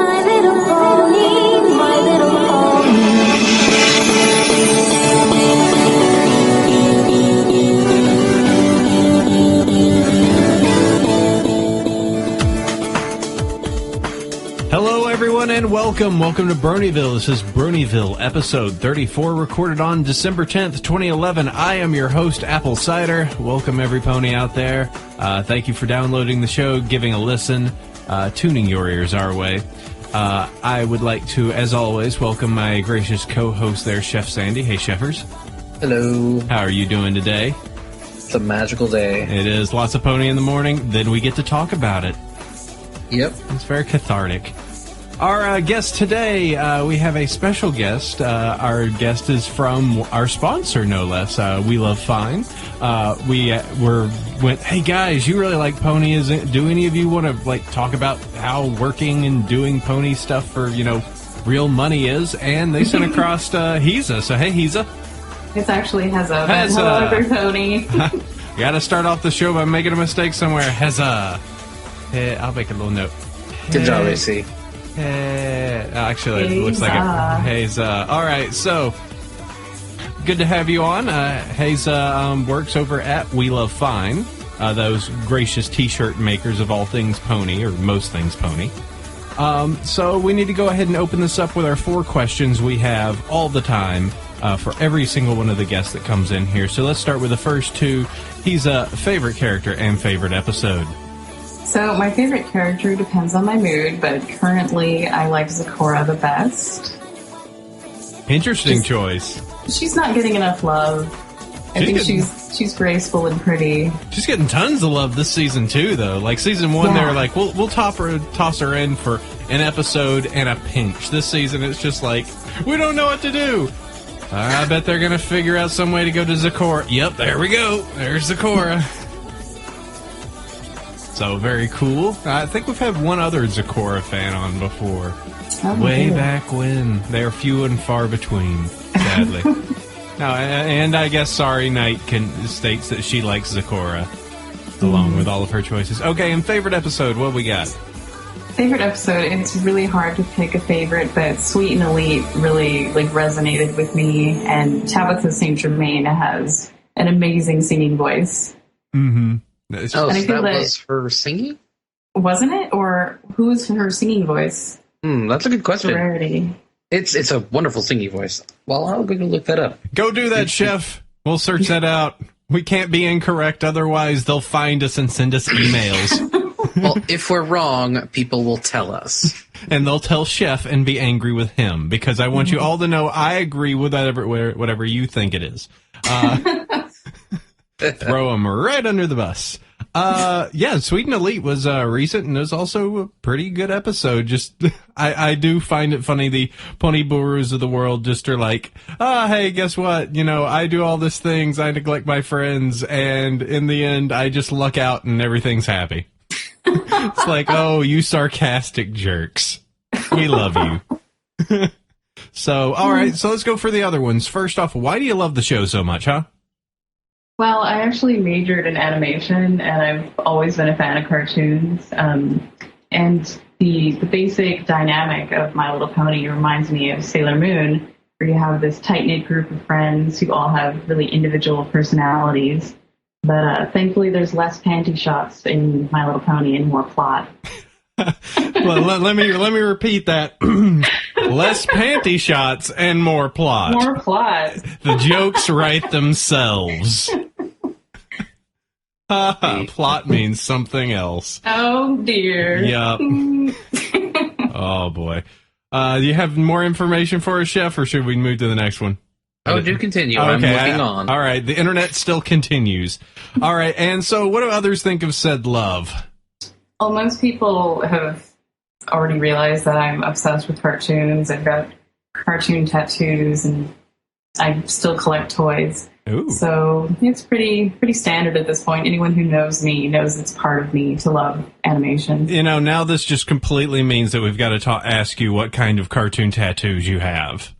My little pony, my little Hello, everyone, and welcome. Welcome to Bronyville. This is Bronyville, episode 34, recorded on December 10th, 2011. I am your host, Apple Cider. Welcome, every pony out there. Thank you for downloading the show, giving a listen, tuning your ears our way. I would like to, as always, welcome my gracious co-host there, Chef Sandy. Hey, Chefers. Hello. How are you doing today? It's a magical day. It is. Lots of pony in the morning. Then we get to talk about it. Yep. It's very cathartic. Our guest today, we have a special guest. Our guest is from our sponsor, no less, We Love Fine. Went, hey guys, you really like pony. Do any of you want to talk about how working and doing pony stuff for, real money is? And they sent across Heza. So hey, Heza. It's actually Heza. Hello, every pony. Got to start off the show by making a mistake somewhere. Heza. Hey, I'll make a little note. Good job, AC. Actually, it looks like it. Heza. All right, so good to have you on. Heza works over at We Love Fine, those gracious T-shirt makers of all things pony, or most things pony. So we need to go ahead and open this up with our 4 questions we have all the time for every single one of the guests that comes in here. So let's start with the first 2. He's a favorite character and favorite episode. So my favorite character depends on my mood, but currently I like Zecora the best. Interesting choice. She's not getting enough love. I think she's graceful and pretty. She's getting tons of love this season too, though. Like season 1, they were like, we'll toss her in for an episode and a pinch. This season, it's just like, we don't know what to do. I bet they're gonna figure out some way to go to Zecora. Yep, there we go. There's Zecora. So, very cool. I think we've had one other Zecora fan on before. Way back when. They're few and far between, sadly. And I guess Sorry Knight states that she likes Zecora, along with all of her choices. Okay, and favorite episode, what we got? Favorite episode, it's really hard to pick a favorite, but Sweet and Elite really resonated with me, and Tabitha St. Germain has an amazing singing voice. Mm-hmm. Oh, so that was her singing? Wasn't it? Or who's her singing voice? That's a good question. Rarity. It's a wonderful singing voice. Well, I'll go look that up. Go do that, Chef. We'll search that out. We can't be incorrect, otherwise they'll find us and send us emails. Well, if we're wrong, people will tell us. And they'll tell Chef and be angry with him, because I want you all to know I agree with whatever you think it is. Throw him right under the bus. Sweet and Elite was recent, and it was also a pretty good episode. Just, I do find it funny, the pony gurus of the world just are like, hey, guess what? I do all these things, I neglect my friends, and in the end, I just luck out and everything's happy. It's like, oh, you sarcastic jerks. We love you. So, all right, so let's go for the other ones. First off, why do you love the show so much, huh? Well, I actually majored in animation, and I've always been a fan of cartoons. And the basic dynamic of My Little Pony reminds me of Sailor Moon, where you have this tight-knit group of friends who all have really individual personalities. But thankfully, there's less panty shots in My Little Pony and more plot. Well, let me repeat that. Less panty shots and more plot. More plot. The jokes write themselves. Plot means something else. Oh, dear. Yep. Oh, boy. Do you have more information for us, Chef, or should we move to the next one? Oh, do continue. Okay, I'm looking on. All right, the internet still continues. All right, and so what do others think of said love? Well, most people have already realized that I'm obsessed with cartoons. I've got cartoon tattoos, and I still collect toys. Ooh. So it's pretty standard at this point. Anyone who knows me knows it's part of me to love animation. Now this just completely means that we've got to ask you what kind of cartoon tattoos you have.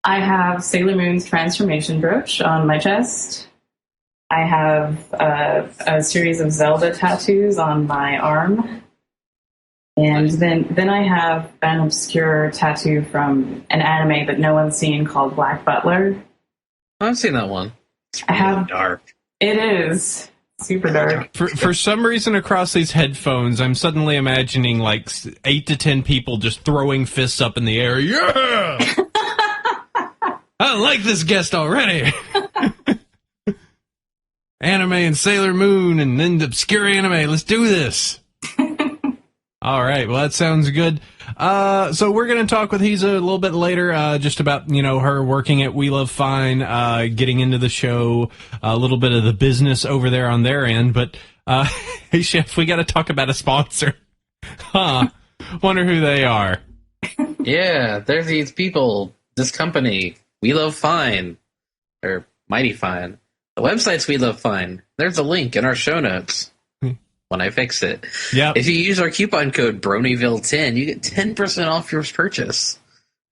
I have Sailor Moon's transformation brooch on my chest. I have a series of Zelda tattoos on my arm. And then I have an obscure tattoo from an anime that no one's seen called Black Butler. I've seen that one. It's I really have. dark. It is super dark. For some reason, across these headphones, I'm suddenly imagining like 8 to 10 people just throwing fists up in the air. Yeah, I like this guest already. Anime and Sailor Moon and then obscure anime. Let's do this. All right. Well, that sounds good. So we're going to talk with Heza a little bit later, just about, her working at We Love Fine, getting into the show, a little bit of the business over there on their end. But, hey, Chef, we got to talk about a sponsor. Huh. Wonder who they are. Yeah, there's these people, this company, We Love Fine, or Mighty Fine. The website's We Love Fine. There's a link in our show notes when I fix it. Yeah. If you use our coupon code Bronyville10, you get 10% off your purchase.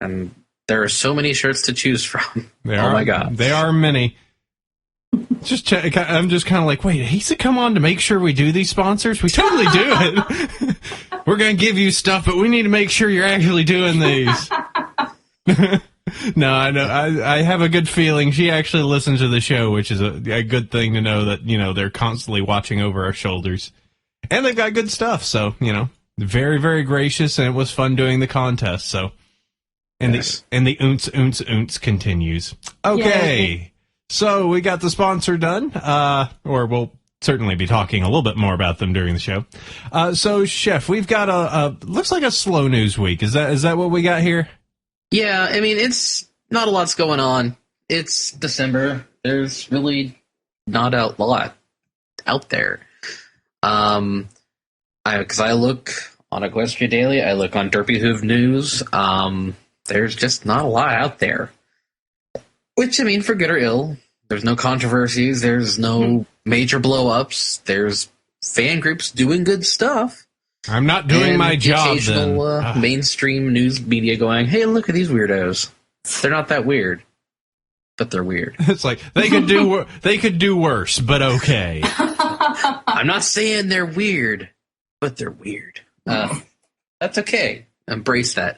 And there are so many shirts to choose from. My God. They are many. I'm just kind of like, wait, he's to come on to make sure we do these sponsors? We totally do it. We're going to give you stuff, but we need to make sure you're actually doing these. No, I know. I have a good feeling she actually listens to the show, which is a good thing to know that, they're constantly watching over our shoulders. And they've got good stuff, so, very, very gracious, and it was fun doing the contest, so. And yes. the oonce continues. Okay. Yay. So we got the sponsor done, or we'll certainly be talking a little bit more about them during the show. So, Chef, we've got looks like a slow news week. Is that what we got here? Yeah, I mean, it's not a lot's going on. It's December. There's really not a lot out there. Because I look on Equestria Daily, I look on Derpy Hoof News. There's just not a lot out there. Which, I mean, for good or ill, there's no controversies. There's no major blow-ups. There's fan groups doing good stuff. I'm not doing my job, occasional, then. Mainstream news media going, hey, look at these weirdos. They're not that weird, but they're weird. It's like, they could do worse, but okay. I'm not saying they're weird, but they're weird. That's okay. Embrace that.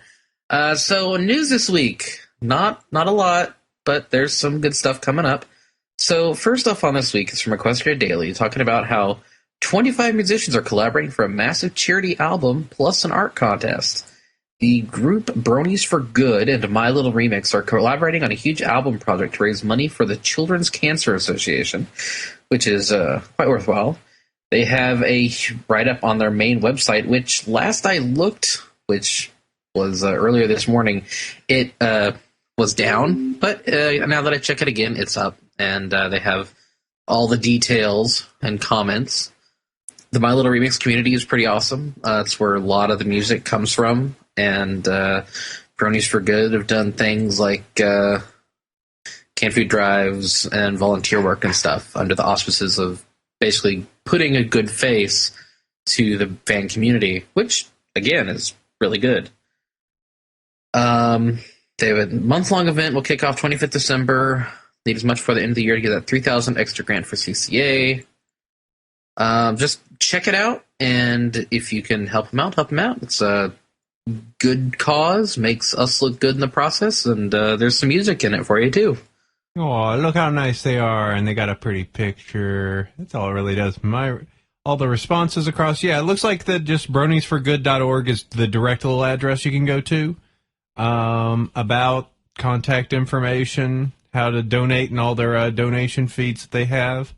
So news this week, not a lot, but there's some good stuff coming up. So first off on this week is from Equestria Daily, talking about how 25 musicians are collaborating for a massive charity album plus an art contest. The group Bronies for Good and My Little Remix are collaborating on a huge album project to raise money for the Children's Cancer Association, which is quite worthwhile. They have a write-up on their main website, which last I looked, which was earlier this morning, it was down. But now that I check it again, it's up, and they have all the details and comments. The My Little Remix community is pretty awesome. It's where a lot of the music comes from, and Bronies for Good have done things like canned food drives and volunteer work and stuff under the auspices of basically putting a good face to the fan community, which, again, is really good. They have a month-long event. Will kick off 25th December. Need as much for the end of the year to get that $3,000 extra grant for CCA. Just check it out, and if you can help them out, help them out. It's a good cause, makes us look good in the process, and there's some music in it for you, too. Oh, look how nice they are, and they got a pretty picture. That's all it really does. All the responses across, yeah, it looks like that just broniesforgood.org is the direct little address you can go to. About contact information, how to donate, and all their donation feeds that they have.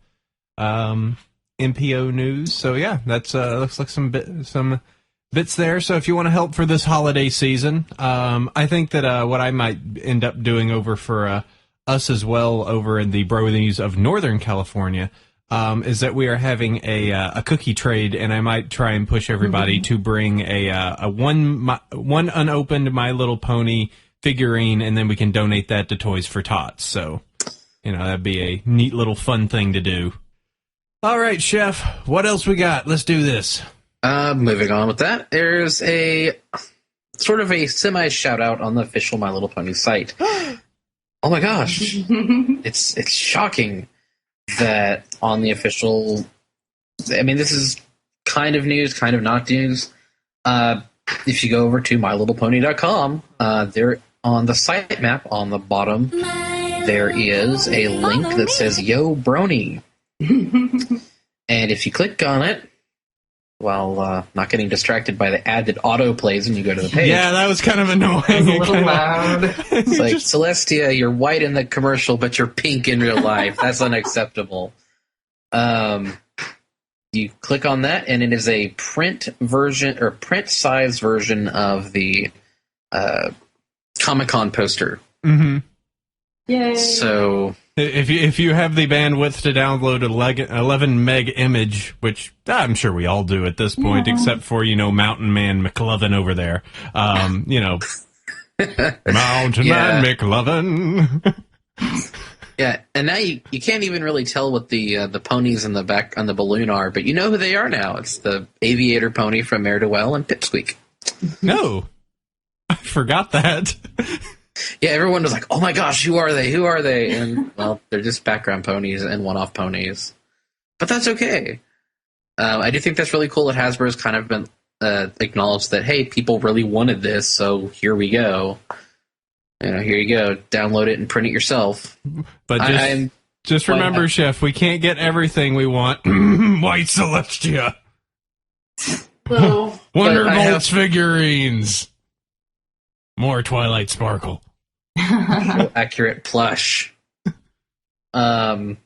MPO news. So yeah, that's looks like some bits there. So if you want to help for this holiday season, I think that what I might end up doing over for us as well over in the Bronies of Northern California is that we are having a cookie trade, and I might try and push everybody to bring a one unopened My Little Pony figurine, and then we can donate that to Toys for Tots. So that'd be a neat little fun thing to do. All right, Chef, what else we got? Let's do this. Moving on with that, there's a sort of a semi-shout-out on the official My Little Pony site. Oh my gosh. It's shocking that on the official... I mean, this is kind of news, kind of not news. If you go over to mylittlepony.com, there on the sitemap on the bottom, there is a link that says Yo Brony. And if you click on it, while not getting distracted by the ad that auto plays when you go to the page. Yeah, that was kind of annoying. It was a little loud. It's like, Celestia, you're white in the commercial, but you're pink in real life. That's unacceptable. You click on that, and it is a print version or print size version of the Comic-Con poster. Mm-hmm. Yay! So if you have the bandwidth to download an 11 meg image, which I'm sure we all do at this point, except for Mountain Man McLovin over there. Mountain Man McLovin. Yeah, and now you can't even really tell what the ponies in the back on the balloon are, but you know who they are now. It's the aviator pony from Air to Well and Pipsqueak. No, I forgot that. Yeah, everyone was like, "Oh my gosh, who are they? Who are they?" And well, they're just background ponies and one-off ponies, but that's okay. I do think that's really cool that Hasbro's kind of been acknowledged that, hey, people really wanted this, so here we go. Here you go. Download it and print it yourself. But just remember, Chef, we can't get everything we want. White Celestia. So, Wonderbolts figurines. More Twilight Sparkle. Accurate plush. Let's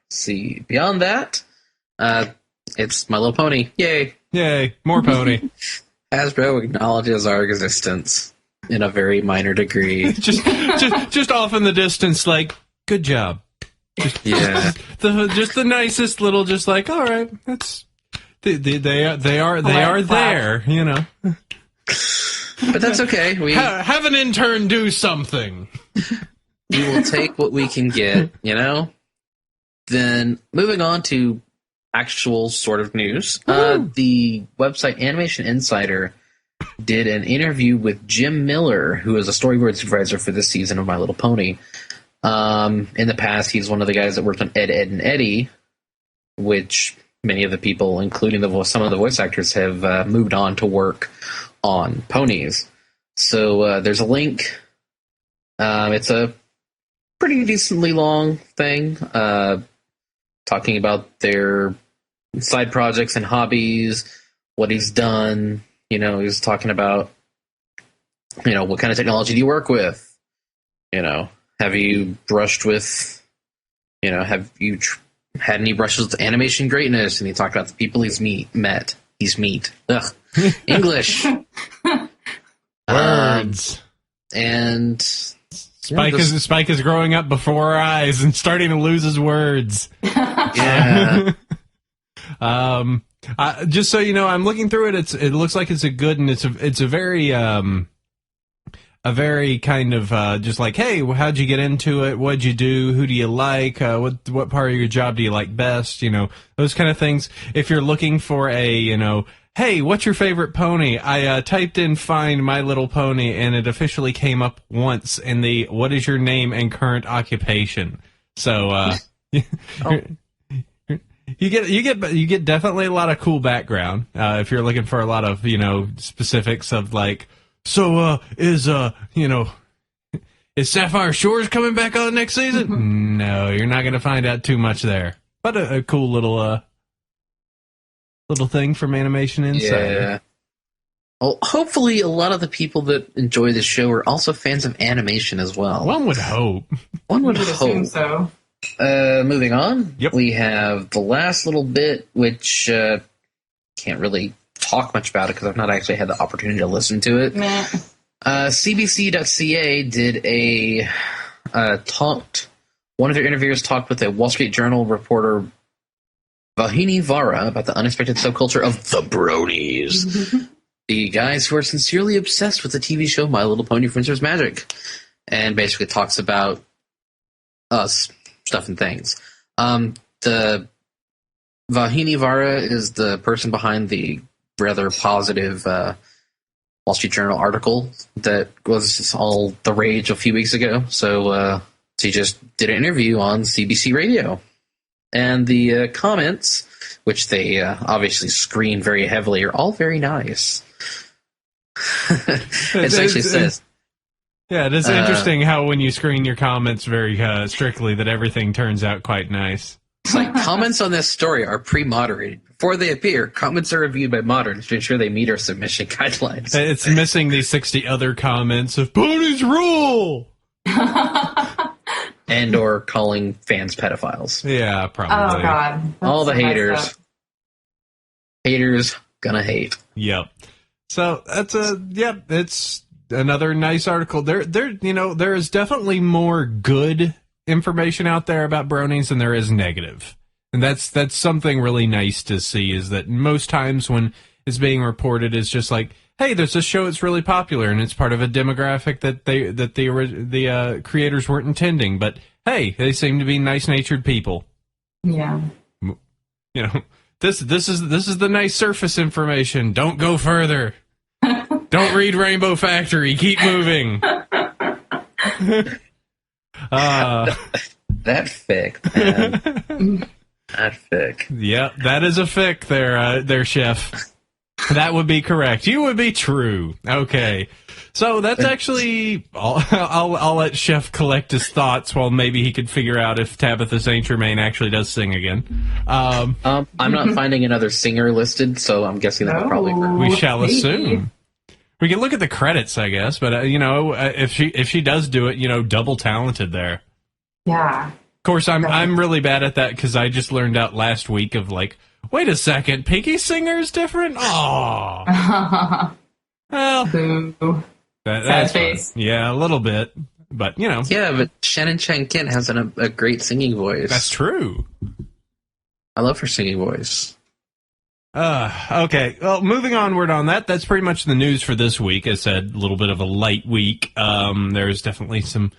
see. Beyond that, it's My Little Pony. Yay. Yay. More pony. Hasbro acknowledges our existence in a very minor degree. just off in the distance, like, good job. Just the nicest little, just like, all right, that's they are there, But that's okay. We have an intern do something. We will take what we can get, Then moving on to actual sort of news, the website Animation Insider did an interview with Jim Miller, who is a storyboard supervisor for this season of My Little Pony. In the past, he's one of the guys that worked on Ed, Edd and Eddy, which many of the people, including some of the voice actors, have moved on to work on ponies. So there's a link. It's a pretty decently long thing, talking about their side projects and hobbies, what he's done. He's talking about, what kind of technology do you work with? Have you brushed with, have you had any brushes with animation greatness? And he talked about the people he's met. Ugh. English. Words. And Spike is growing up before our eyes and starting to lose his words. Yeah. Just so you know, I'm looking through it. It looks like it's a good, and it's a very kind of just like, hey, how'd you get into it? What'd you do? Who do you like? What part of your job do you like best? Those kind of things. If you're looking for a, hey, what's your favorite pony? I typed in "find My Little Pony" and it officially came up once in the "what is your name and current occupation?" So you get definitely a lot of cool background if you're looking for a lot of specifics of like, so is Sapphire Shores coming back on next season? No, you're not going to find out too much there, but a cool little thing from Animation Insider. Yeah. Well, hopefully a lot of the people that enjoy this show are also fans of animation as well. One would hope. One would assume hope. so. Moving on, Yep. We have the last little bit, which can't really talk much about it because I've not actually had the opportunity to listen to it. Meh. CBC.ca did one of their interviewers talked with a Wall Street Journal reporter, Vahini Vara, about the unexpected subculture of the Bronies. The guys who are sincerely obsessed with the TV show My Little Pony Princess Magic, and basically talks about us, stuff and things. The Vahini Vara is the person behind the rather positive Wall Street Journal article that was all the rage a few weeks ago. So he just did an interview on CBC Radio. And the comments, which they obviously screen very heavily, are all very nice. It actually says... Yeah, it is interesting how when you screen your comments very strictly that everything turns out quite nice. It's like, comments on this story are pre-moderated. Before they appear, comments are reviewed by moderators to ensure they meet our submission guidelines. It's missing these 60 other comments of Pony's rule! And or calling fans pedophiles. Yeah, probably. Oh, God. That's all the so messed haters. up. Haters gonna hate. Yep. So it's another nice article. There is definitely more good information out there about bronies than there is negative. And that's something really nice to see, is that most times when it's being reported, it's just like, hey, there's a show that's really popular and it's part of a demographic that the creators weren't intending, but hey, they seem to be nice-natured people. Yeah. This is the nice surface information. Don't go further. Don't read Rainbow Factory. Keep moving. That fic, man. That fic. Yeah, that is a fic there, Chef. That would be correct. You would be true. Okay. So that's actually... I'll let Chef collect his thoughts while maybe he could figure out if Tabitha St. Germain actually does sing again. I'm not finding another singer listed, so I'm guessing that would probably hurt. We shall assume. We can look at the credits, I guess, but if she does do it, double talented there. Yeah. Of course, I'm really bad at that because I just learned out last week of like, wait a second, Pinky Singer's different? Aw. Well, Boo. that's face. fun. Yeah, a little bit, but Yeah, but Shannon Chang Kent has a great singing voice. that's true. I love her singing voice. Okay. Well, moving onward on that, that's pretty much the news for this week. I said a little bit of a light week. There's definitely some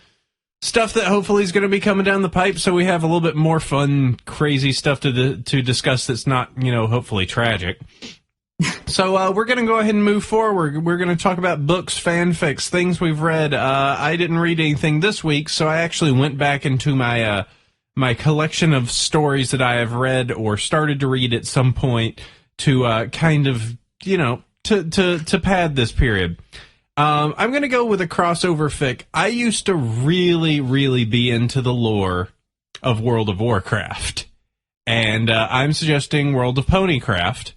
stuff that hopefully is going to be coming down the pipe, so we have a little bit more fun, crazy stuff to discuss that's not, hopefully tragic. So we're going to go ahead and move forward. We're going to talk about books, fanfics, things we've read. I didn't read anything this week, so I actually went back into my my collection of stories that I have read or started to read at some point to kind of, to pad this period. I'm going to go with a crossover fic. I used to really, really be into the lore of World of Warcraft. And I'm suggesting World of Ponycraft.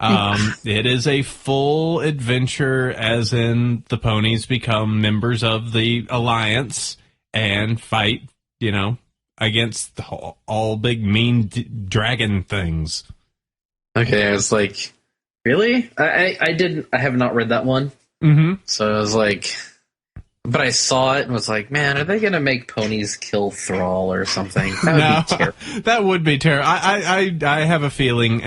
It is a full adventure, as in the ponies become members of the Alliance and fight, against all big mean dragon things. Okay, I was like, really? I have not read that one. Mm-hmm. So I was like, but I saw it and was like, man, are they going to make ponies kill Thrall or something? That would be terrible. That would be terrible. I have a feeling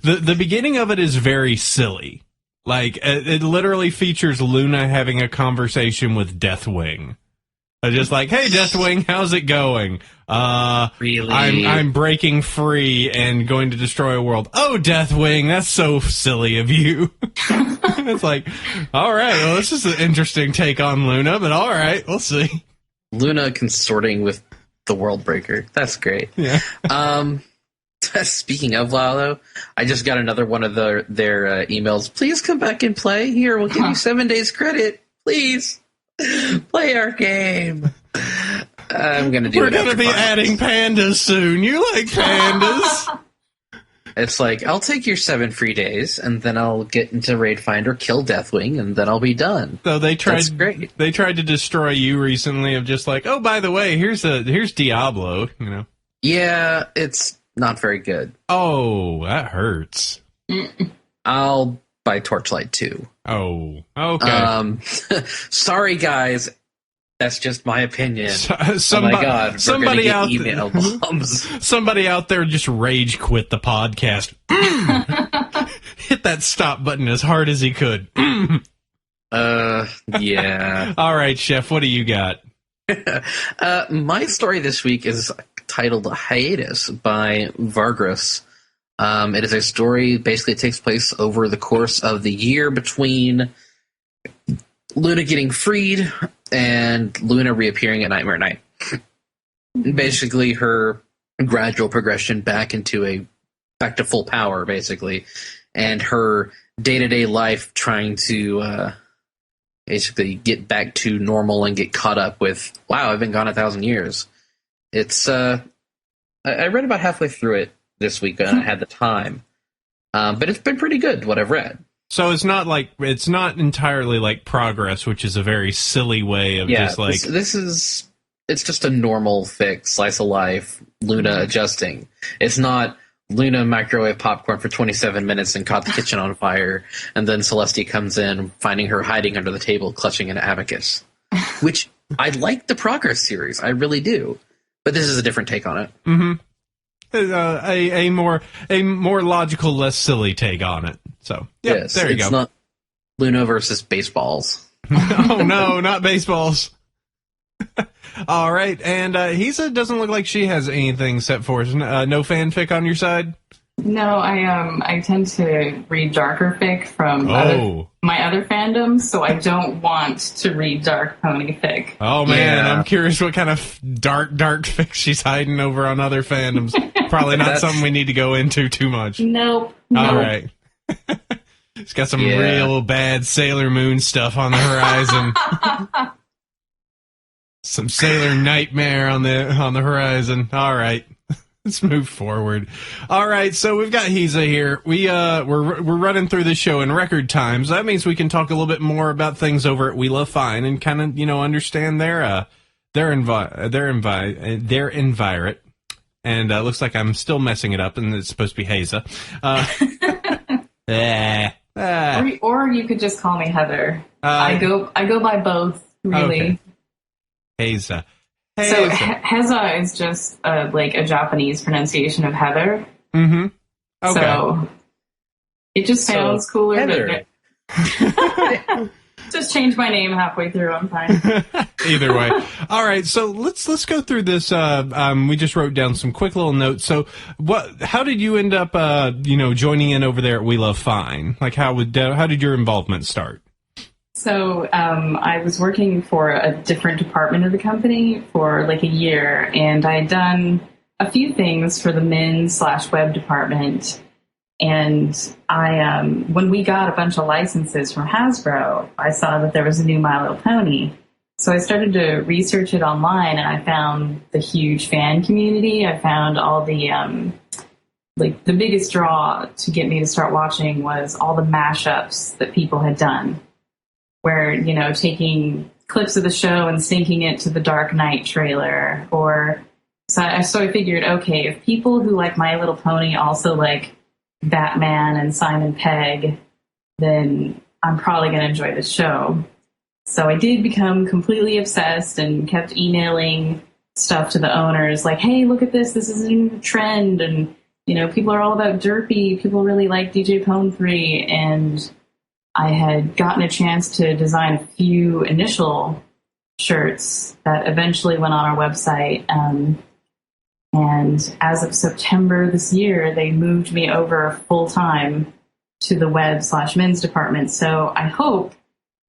the beginning of it is very silly. Like, it literally features Luna having a conversation with Deathwing. Just like, hey, Deathwing, how's it going? Really? I'm breaking free and going to destroy a world. Oh, Deathwing, that's so silly of you. It's like, all right, well, this is an interesting take on Luna, but all right, we'll see. Luna consorting with the World Breaker. That's great. Yeah. Speaking of WoW, though, I just got another one of their emails. Please come back and play. Here, we'll give you 7 days credit. Please. Play our game. I'm gonna do. We're gonna be adding pandas soon. You like pandas? It's like, I'll take your 7 free days, and then I'll get into Raid Finder, kill Deathwing, and then I'll be done. So they tried. That's great. They tried to destroy you recently. Of just like, oh, by the way, here's Diablo. Yeah, it's not very good. Oh, that hurts. I'll buy Torchlight 2. Oh, okay. Sorry, guys. That's just my opinion. Oh my God, somebody out email bombs. Somebody out there just rage quit the podcast. Hit that stop button as hard as he could. Yeah. All right, Chef, what do you got? My story this week is titled Hiatus by Vargas. It is a story, basically it takes place over the course of the year between Luna getting freed and Luna reappearing at Nightmare Night. Basically, her gradual progression back to full power, basically, and her day-to-day life trying to basically get back to normal and get caught up with, wow, I've been gone 1,000 years. It's I read about halfway through it this week and I had the time, but it's been pretty good what I've read. So it's not entirely like Progress, which is a very silly way of just like it's just a normal fix, slice of life, Luna adjusting. It's not Luna microwave popcorn for 27 minutes and caught the kitchen on fire, and then Celestia comes in, finding her hiding under the table, clutching an abacus. Which, I like the Progress series, I really do. But this is a different take on it. Mm-hmm. A more logical, less silly take on it. So, yep, yes, there you go. It's not Luna versus baseballs. Oh, no, not baseballs. All right, and Hisa doesn't look like she has anything set for us. No fanfic on your side? No, I tend to read darker fic from my other fandoms, so I don't want to read dark pony fic. Oh man, yeah. I'm curious what kind of dark fic she's hiding over on other fandoms. Probably not something we need to go into too much. Nope. All right. It's got some real bad Sailor Moon stuff on the horizon. Some Sailor Nightmare on the horizon. All right. Let's move forward. All right, so we've got Hisa here. We're running through the show in record time, so that means we can talk a little bit more about things over at We Love Fine and kind of understand their environment. And looks like I'm still messing it up, and it's supposed to be Hisa. Or you could just call me Heather. I go by both, really. Okay. Hisa. So Heza is just like a Japanese pronunciation of Heather. Mm-hmm. Okay. So it just sounds cooler. Heather. Just change my name halfway through. I'm fine. Either way. All right. So let's go through this. We just wrote down some quick little notes. So how did you end up joining in over there at We Love Fine? Like how did your involvement start? So I was working for a different department of the company for like a year, and I had done a few things for the men/web department. And I, when we got a bunch of licenses from Hasbro, I saw that there was a new My Little Pony. So I started to research it online, and I found the huge fan community. I found all the the biggest draw to get me to start watching was all the mashups that people had done, where, taking clips of the show and syncing it to the Dark Knight trailer. So I figured, okay, if people who like My Little Pony also like Batman and Simon Pegg, then I'm probably going to enjoy the show. So I did become completely obsessed and kept emailing stuff to the owners like, hey, look at this. This is a new trend. And, people are all about derpy. People really like DJ Pone 3. And I had gotten a chance to design a few initial shirts that eventually went on our website. And as of September this year, they moved me over full-time to the web/men's department. So I hope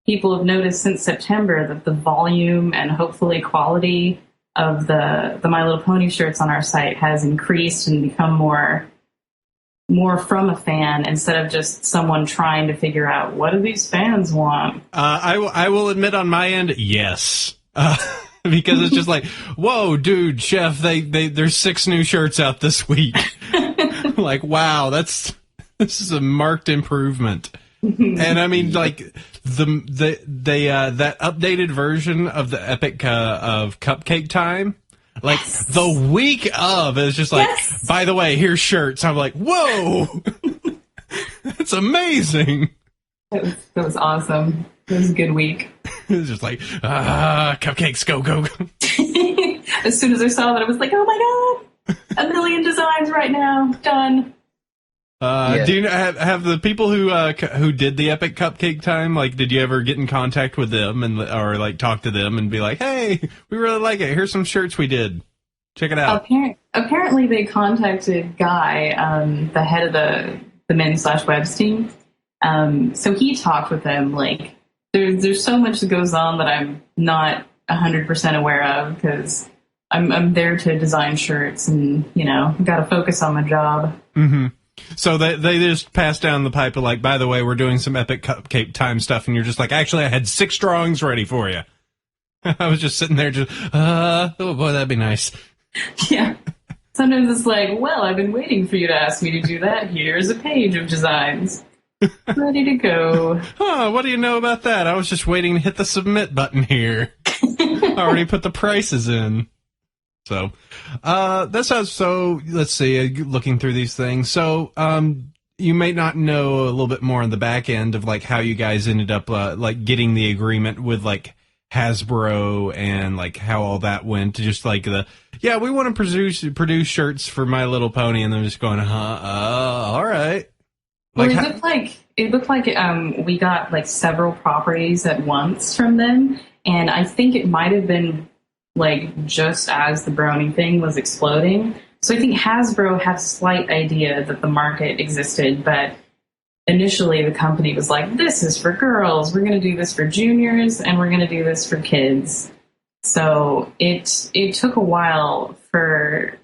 people have noticed since September that the volume and hopefully quality of the My Little Pony shirts on our site has increased and become more from a fan instead of just someone trying to figure out what do these fans want. I will admit on my end, yes. Because it's just like, whoa, dude, Chef, there's 6 new shirts out this week. Like, wow, this is a marked improvement. And I mean, like that updated version of the Epic of Cupcake Time, like the week of, it's just like, by the way, here's shirts. I'm like, whoa, that's amazing. That was awesome. It was a good week. It was just like, cupcakes, go, go, go. As soon as I saw that, I was like, oh my God, 1 million designs right now. Done. Do you have the people who did the Epic Cupcake Time, like, did you ever get in contact with them or like talk to them and be like, hey, we really like it. Here's some shirts we did. Check it out. Apparently they contacted Guy, the head of the men/webs team. So he talked with them. Like, there's so much that goes on that I'm not 100% aware of, because I'm there to design shirts, and got to focus on my job. Mm-hmm. So they just pass down the pipe of like, by the way, we're doing some epic cupcake time stuff, and you're just like, actually, I had 6 drawings ready for you. I was just sitting there, just oh boy, that'd be nice. Yeah. Sometimes it's like, well, I've been waiting for you to ask me to do that. Here's a page of designs. Ready to go. Oh, what do you know about that? I was just waiting to hit the submit button here. I already put the prices in. So, that sounds so, let's see, looking through these things. So, you may not know a little bit more on the back end of, like, how you guys ended up, like, getting the agreement with, like, Hasbro and, like, how all that went. Just, like, we want to produce shirts for My Little Pony, and they're just going, all right. Well, it looked like we got, like, several properties at once from them, and I think it might have been like just as the Brony thing was exploding. So I think Hasbro had a slight idea that the market existed, but initially the company was like, this is for girls, we're going to do this for juniors, and we're going to do this for kids. So it took a while for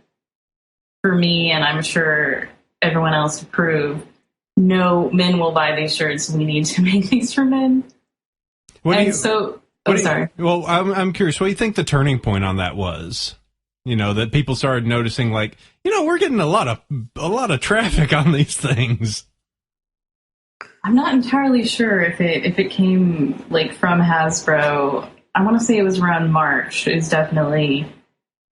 me, and I'm sure everyone else, to prove, no, men will buy these shirts, we need to make these for men. Sorry. Well, I'm curious. What do you think the turning point on that was? That people started noticing, like, we're getting a lot of traffic on these things. I'm not entirely sure if it came like from Hasbro. I want to say it was around March. Is definitely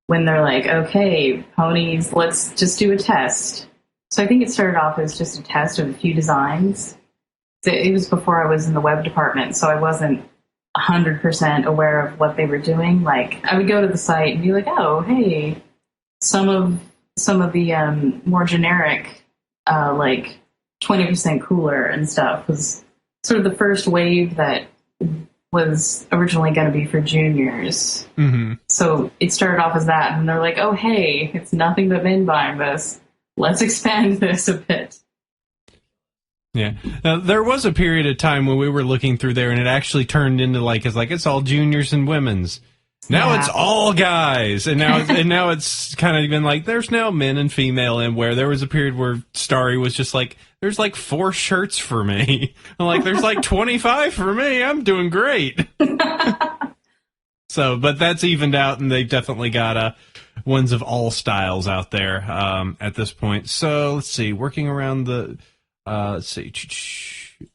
when they're like, okay, ponies, let's just do a test. So I think it started off as just a test of a few designs. It was before I was in the web department, so I wasn't 100% aware of what they were doing. Like, I would go to the site and be like, oh, hey, some of the more generic, like 20% cooler and stuff was sort of the first wave that was originally going to be for juniors. Mm-hmm. So it started off as that, and they're like, oh, hey, it's nothing but men buying this. Let's expand this a bit. Yeah. There was a period of time when we were looking through there, and it actually turned into it's all juniors and women's. Now it's all guys, and now it's kind of been like there's now men and female, and where there was a period where Starry was just like, there's like 4 shirts for me. I'm like, there's like 25 for me. I'm doing great. So, but that's evened out, and they've definitely got ones of all styles out there at this point. So let's see, working around the. Let's see.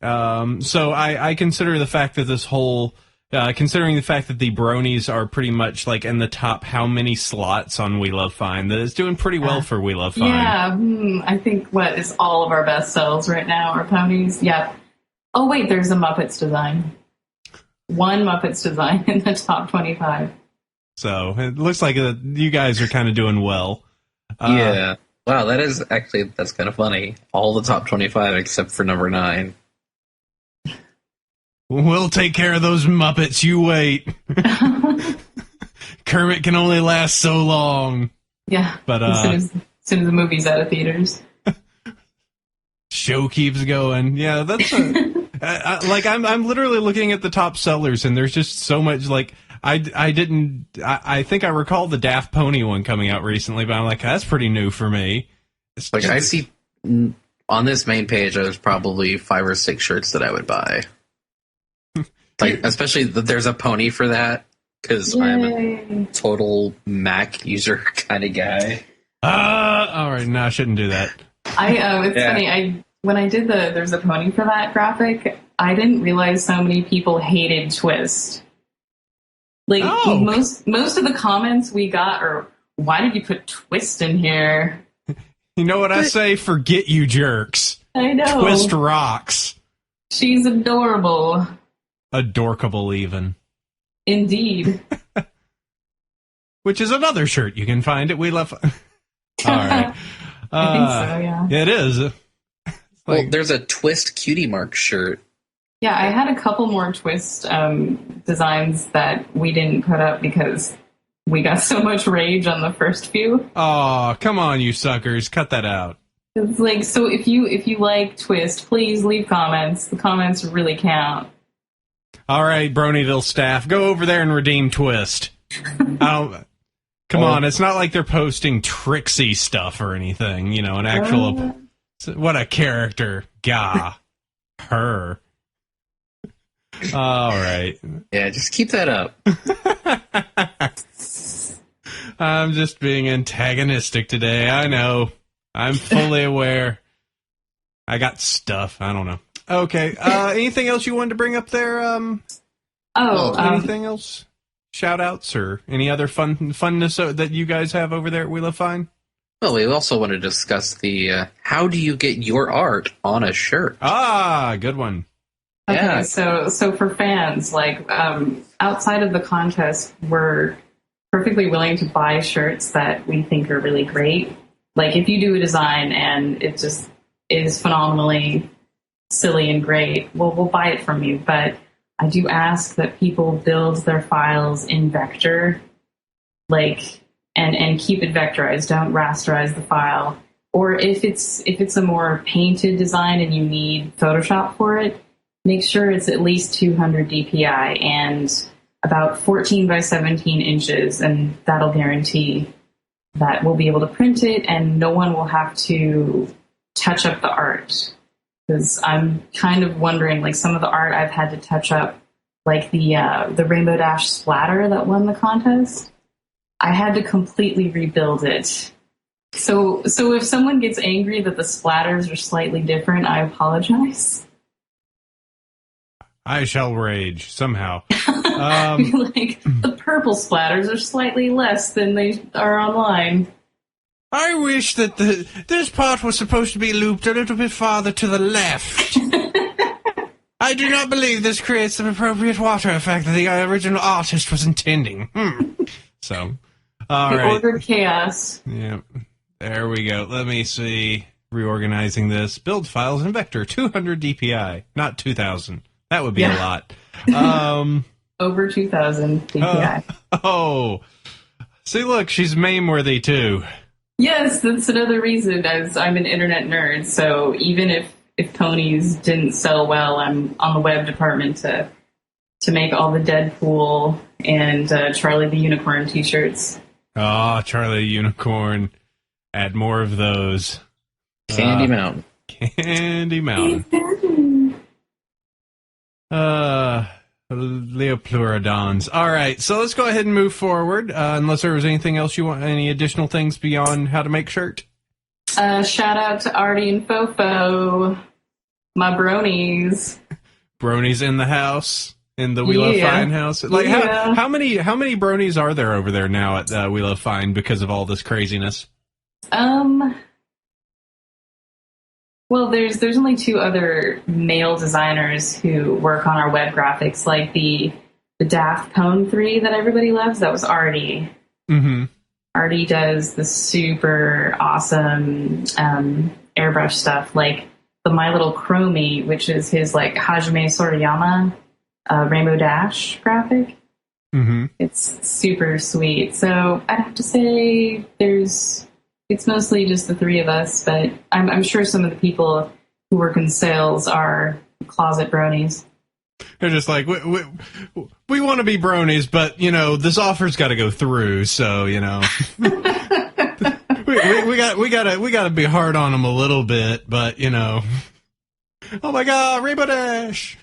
So I consider the fact that this whole, considering the fact that the Bronies are pretty much like in the top how many slots on We Love Fine, that it's doing pretty well for We Love Fine. Yeah, I think what is all of our best sells right now are ponies. Yeah. Oh wait, there's a Muppets design. One Muppets design in the top 25. So it looks like you guys are kind of doing well. Yeah. Wow, that's kind of funny. All the top 25 except for number 9. We'll take care of those Muppets, you wait. Kermit can only last so long. Yeah, but as soon as the movie's out of theaters. Show keeps going. Yeah, that's I'm literally looking at the top sellers, and there's just so much, like, I think I recall the Daft Pony one coming out recently, but I'm like, that's pretty new for me. Like, I see on this main page, there's probably 5 or 6 shirts that I would buy. Like, especially that there's a pony for that, because I'm a total Mac user kind of guy. All right, no, I shouldn't do that. It's funny. When I did there's a pony for that graphic, I didn't realize so many people hated Twist. Like, most of the comments we got are, why did you put Twist in here? You know what I say? Forget you jerks. I know. Twist rocks. She's adorable. Adorkable, even. Indeed. Which is another shirt you can find at We Love. All right. I think so, yeah. It is. Well, there's a Twist Cutie Mark shirt. Yeah, I had a couple more Twist designs that we didn't put up because we got so much rage on the first few. Oh, come on, you suckers. Cut that out. It's like, so if you like Twist, please leave comments. The comments really count. All right, Bronyville staff, go over there and redeem Twist. Come on, it's not like they're posting Trixie stuff or anything, you know, an actual... What a character. Gah. Her. All right. Yeah, just keep that up. I'm just being antagonistic today. I know. I'm fully aware. I got stuff. I don't know. Okay. Anything else you wanted to bring up there? Anything else? Shout outs or any other funness that you guys have over there at We Love Fine? Well, we also want to discuss the how do you get your art on a shirt? Ah, good one. Okay, Yeah. so for fans, like outside of the contest, we're perfectly willing to buy shirts that we think are really great. Like if you do a design and it just is phenomenally silly and great, well, we'll buy it from you. But I do ask that people build their files in vector, like and keep it vectorized. Don't rasterize the file. Or if it's a more painted design and you need Photoshop for it, make sure it's at least 200 DPI and about 14 by 17 inches, and that'll guarantee that we'll be able to print it and no one will have to touch up the art. Because I'm kind of wondering, like some of the art I've had to touch up, like the Rainbow Dash splatter that won the contest, I had to completely rebuild it. So if someone gets angry that the splatters are slightly different, I apologize. I shall rage somehow. Like the purple splatters are slightly less than they are online. I wish that this part was supposed to be looped a little bit farther to the left. I do not believe this creates the appropriate water effect that the original artist was intending. So, all right. Ordered chaos. Yeah, there we go. Let me see. Reorganizing this. Build files in vector. 200 DPI, not 2,000. That would be a lot. Over 2,000 DPI. Oh. See, look, she's meme-worthy, too. Yes, that's another reason, as I'm an internet nerd, so even if ponies didn't sell well, I'm on the web department to make all the Deadpool and Charlie the Unicorn t-shirts. Oh, Charlie the Unicorn. Add more of those. Candy Mountain. Candy Mountain. Leopleurodons. All right, so let's go ahead and move forward. Unless there was anything else you want, any additional things beyond how to make shirt? Shout out to Artie and Fofo, my bronies. Bronies in the house, in the We Love Fine house. Like how many bronies are there over there now at We Love Fine because of all this craziness? Well, there's only two other male designers who work on our web graphics, like the Daft Pone 3 that everybody loves. That was Artie. Mm-hmm. Artie does the super awesome airbrush stuff, like the My Little Chromie, which is his like Hajime Sorayama Rainbow Dash graphic. Mm-hmm. It's super sweet. So I'd have to say it's mostly just the three of us, but I'm sure some of the people who work in sales are closet bronies. They're just like, we want to be bronies, but, you know, this offer's got to go through, so, you know. we gotta be hard on them a little bit, but, you know. Oh my God, Rainbow Dash!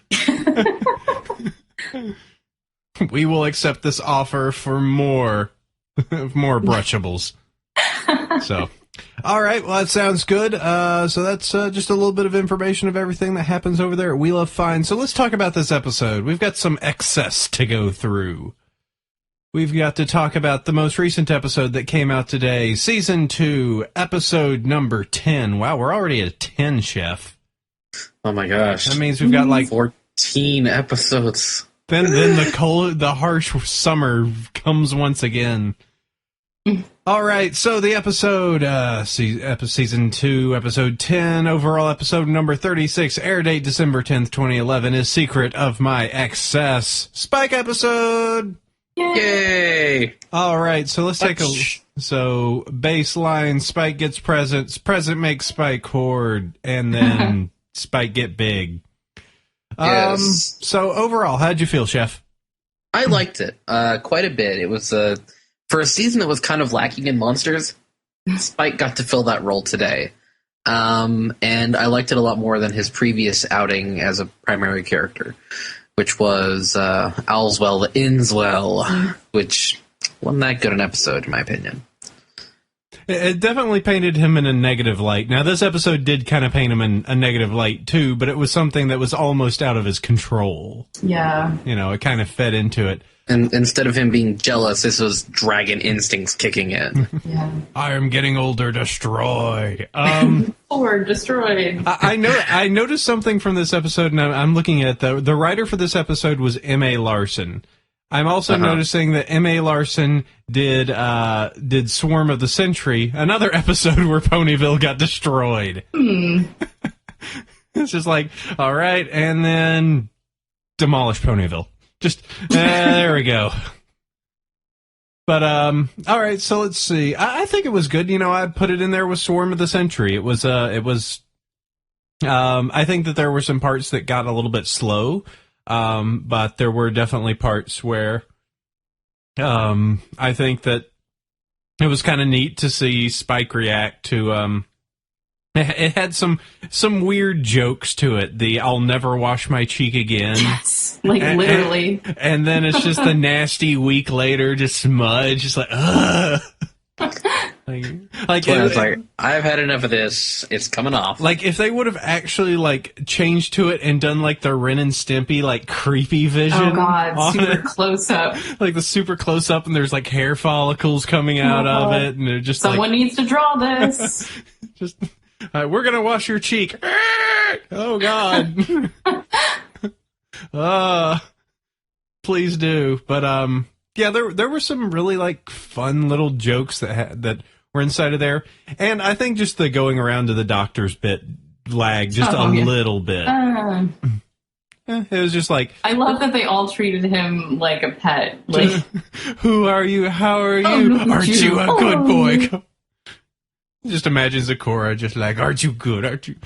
We will accept this offer for more brushables. So, all right, well, that sounds good. So that's just a little bit of information of everything that happens over there at We Love Fine. So let's talk about this episode. We've got some excess to go through. We've got to talk about the most recent episode that came out today, Season 2, episode number 10. Wow, we're already at 10, Chef. Oh my gosh. That means we've got like 14 episodes. Then the harsh summer comes once again. All right, so the episode, Season 2, Episode 10, overall episode number 36, air date December 10th, 2011, is Secret of My Excess. Spike episode! Yay! All right, so let's take a... So, baseline, Spike gets presents, present makes Spike hoard, and then Spike get big. Yes. So, overall, how'd you feel, Chef? I liked it quite a bit. It was for a season that was kind of lacking in monsters, Spike got to fill that role today. And I liked it a lot more than his previous outing as a primary character, which was All's Well That Ends Well, which wasn't that good an episode, in my opinion. It definitely painted him in a negative light. Now, this episode did kind of paint him in a negative light, too, but it was something that was almost out of his control. Yeah. You know, it kind of fed into it. And instead of him being jealous, this was dragon instincts kicking in. Yeah. I am getting older, destroy. Or destroyed. I noticed something from this episode, and I'm looking at the writer for this episode was M.A. Larson. I'm also noticing that M.A. Larson did Swarm of the Century, another episode where Ponyville got destroyed. It's just like, all right, and then demolish Ponyville. Just, there we go. But, all right, so let's see. I think it was good. You know, I put it in there with Swarm of the Century. It was, I think that there were some parts that got a little bit slow. But there were definitely parts where, I think that it was kind of neat to see Spike react to, it had some weird jokes to it. The "I'll never wash my cheek again." Yes, literally. And then it's just the nasty week later, just smudge, just like, ugh. Like, I was like, I've had enough of this. It's coming off. Like, if they would have actually, like, changed to it and done, like, the Ren and Stimpy, like, creepy vision. Oh, God, super it, close up. Like, the super close up, and there's, like, hair follicles coming out of it, and they're just Someone needs to draw this. Just, we're gonna wash your cheek. Oh, God. Please do. But, yeah, there were some really, like, fun little jokes that were inside of there. And I think just the going around to the doctor's bit lagged just a little bit. It was just like... I love that they all treated him like a pet. Like, who are you? How are you? Aren't you a good boy? Just imagine Zecora just like, aren't you good? Aren't you?